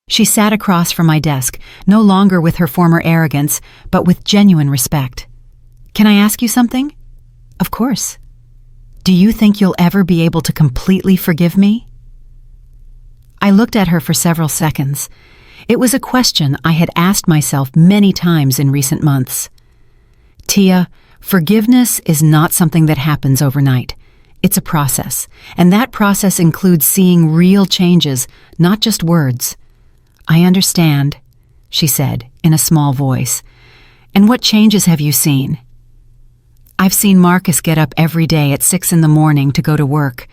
She sat across from my desk, no longer with her former arrogance, but with genuine respect. "Can I ask you something?" "Of course." "Do you think you'll ever be able to completely forgive me?" I looked at her for several seconds. It was a question I had asked myself many times in recent months. "Tia, forgiveness is not something that happens overnight. It's a process, and that process includes seeing real changes, not just words." "I understand," she said in a small voice. "And what changes have you seen?" "I've seen Marcus get up every day at 6 in the morning to go to work.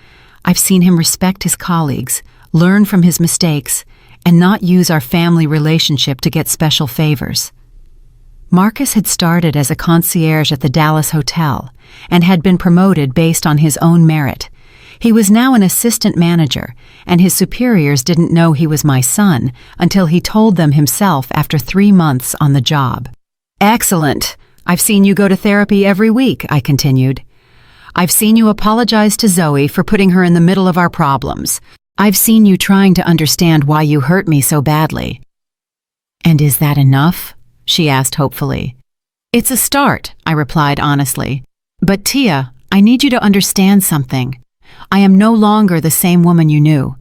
I've seen him respect his colleagues, learn from his mistakes, and not use our family relationship to get special favors." Marcus had started as a concierge at the Dallas Hotel and had been promoted based on his own merit. He was now an assistant manager, and his superiors didn't know he was my son until he told them himself after 3 months on the job. "Excellent. I've seen you go to therapy every week," I continued. "I've seen you apologize to Zoe for putting her in the middle of our problems. I've seen you trying to understand why you hurt me so badly." "And is that enough?" she asked hopefully. "It's a start," I replied honestly. "But Tia, I need you to understand something. I am no longer the same woman you knew.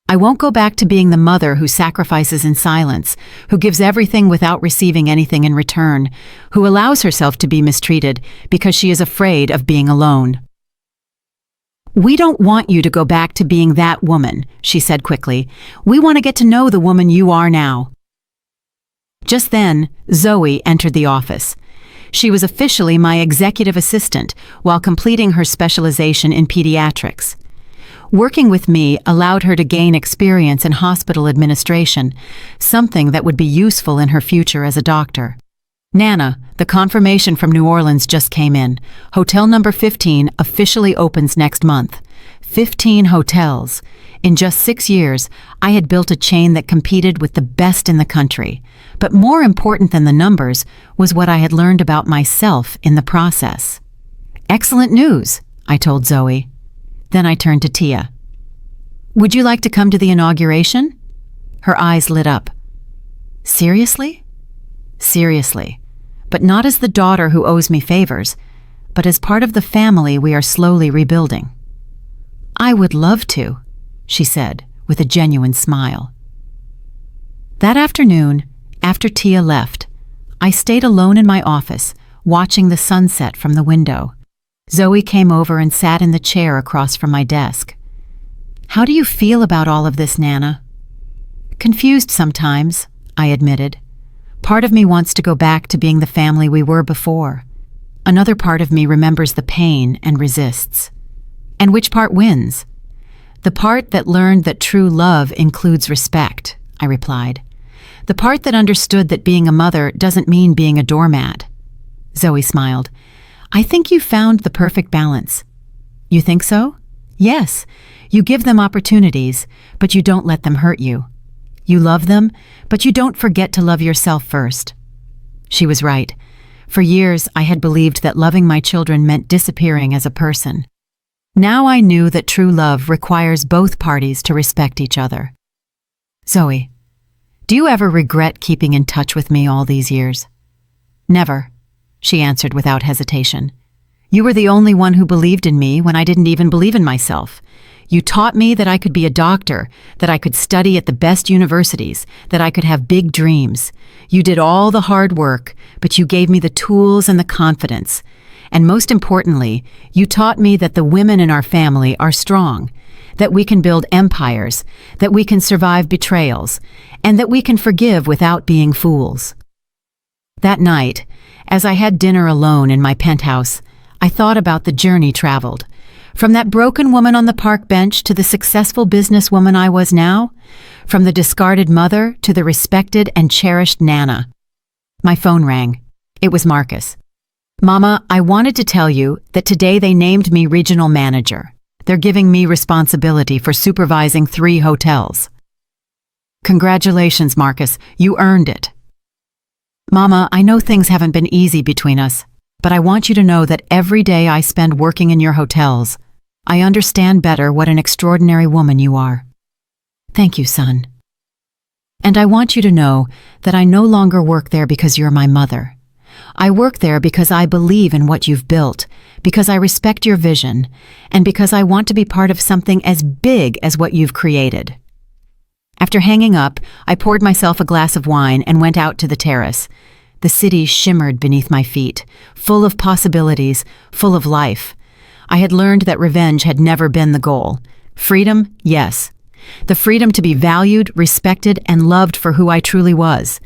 I won't go back to being the mother who sacrifices in silence, who gives everything without receiving anything in return, who allows herself to be mistreated because she is afraid of being alone." "We don't want you to go back to being that woman," she said quickly. "We want to get to know the woman you are now." Just then, Zoe entered the office. She was officially my executive assistant while completing her specialization in pediatrics. Working with me allowed her to gain experience in hospital administration, something that would be useful in her future as a doctor. "Nana, the confirmation from New Orleans just came in. Hotel number 15 officially opens next month. 15 hotels. In just 6 years, I had built a chain that competed with the best in the country. But more important than the numbers was what I had learned about myself in the process." "Excellent news," I told Zoe. Then I turned to Tia. "Would you like to come to the inauguration?" Her eyes lit up. "Seriously?" "Seriously. But not as the daughter who owes me favors, but as part of the family we are slowly rebuilding." "I would love to," she said with a genuine smile. That afternoon, after Tia left, I stayed alone in my office, watching the sunset from the window. Zoe came over and sat in the chair across from my desk. "How do you feel about all of this, Nana?" "Confused sometimes," I admitted. "Part of me wants to go back to being the family we were before. Another part of me remembers the pain and resists." "And which part wins?" "The part that learned that true love includes respect," I replied. "The part that understood that being a mother doesn't mean being a doormat." Zoe smiled. I think you found the perfect balance. You think so? Yes. You give them opportunities, but you don't let them hurt you. You love them, but you don't forget to love yourself first. She was right. For years, I had believed that loving my children meant disappearing as a person. Now I knew that true love requires both parties to respect each other. Zoe, do you ever regret keeping in touch with me all these years? Never, she answered without hesitation. You were the only one who believed in me when I didn't even believe in myself. You taught me that I could be a doctor, that I could study at the best universities, that I could have big dreams. You did all the hard work, but you gave me the tools and the confidence. And most importantly, you taught me that the women in our family are strong, that we can build empires, that we can survive betrayals, and that we can forgive without being fools. That night, as I had dinner alone in my penthouse, I thought about the journey traveled. From that broken woman on the park bench to the successful businesswoman I was now, from the discarded mother to the respected and cherished Nana. My phone rang. It was Marcus. Mama, I wanted to tell you that today they named me regional manager. They're giving me responsibility for supervising 3 hotels. Congratulations, Marcus. You earned it. Mama, I know things haven't been easy between us, but I want you to know that every day I spend working in your hotels, I understand better what an extraordinary woman you are. Thank you, son. And I want you to know that I no longer work there because you're my mother. I work there because I believe in what you've built, because I respect your vision, and because I want to be part of something as big as what you've created. After hanging up, I poured myself a glass of wine and went out to the terrace. The city shimmered beneath my feet, full of possibilities, full of life. I had learned that revenge had never been the goal. Freedom, yes. The freedom to be valued, respected, and loved for who I truly was.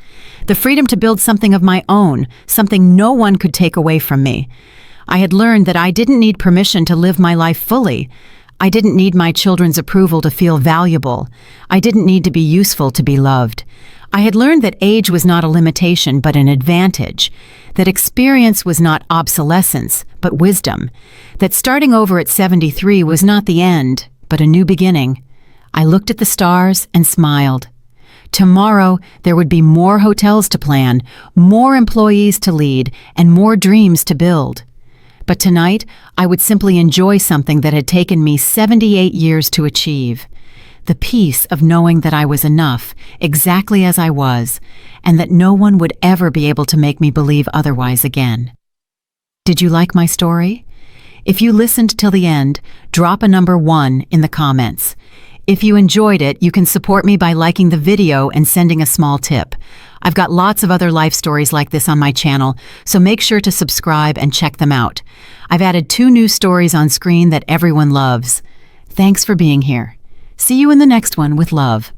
The freedom to build something of my own, something no one could take away from me. I had learned that I didn't need permission to live my life fully. I didn't need my children's approval to feel valuable. I didn't need to be useful to be loved. I had learned that age was not a limitation but an advantage, that experience was not obsolescence but wisdom, that starting over at 73 was not the end but a new beginning. I looked at the stars and smiled. Tomorrow there would be more hotels to plan, more employees to lead, and more dreams to build. But tonight I would simply enjoy something that had taken me 78 years to achieve. The peace of knowing that I was enough, exactly as I was, and that no one would ever be able to make me believe otherwise again. Did you like my story? If you listened till the end, drop a number 1 in the comments. If you enjoyed it, you can support me by liking the video and sending a small tip. I've got lots of other life stories like this on my channel, so make sure to subscribe and check them out. I've added 2 new stories on screen that everyone loves. Thanks for being here. See you in the next one with love.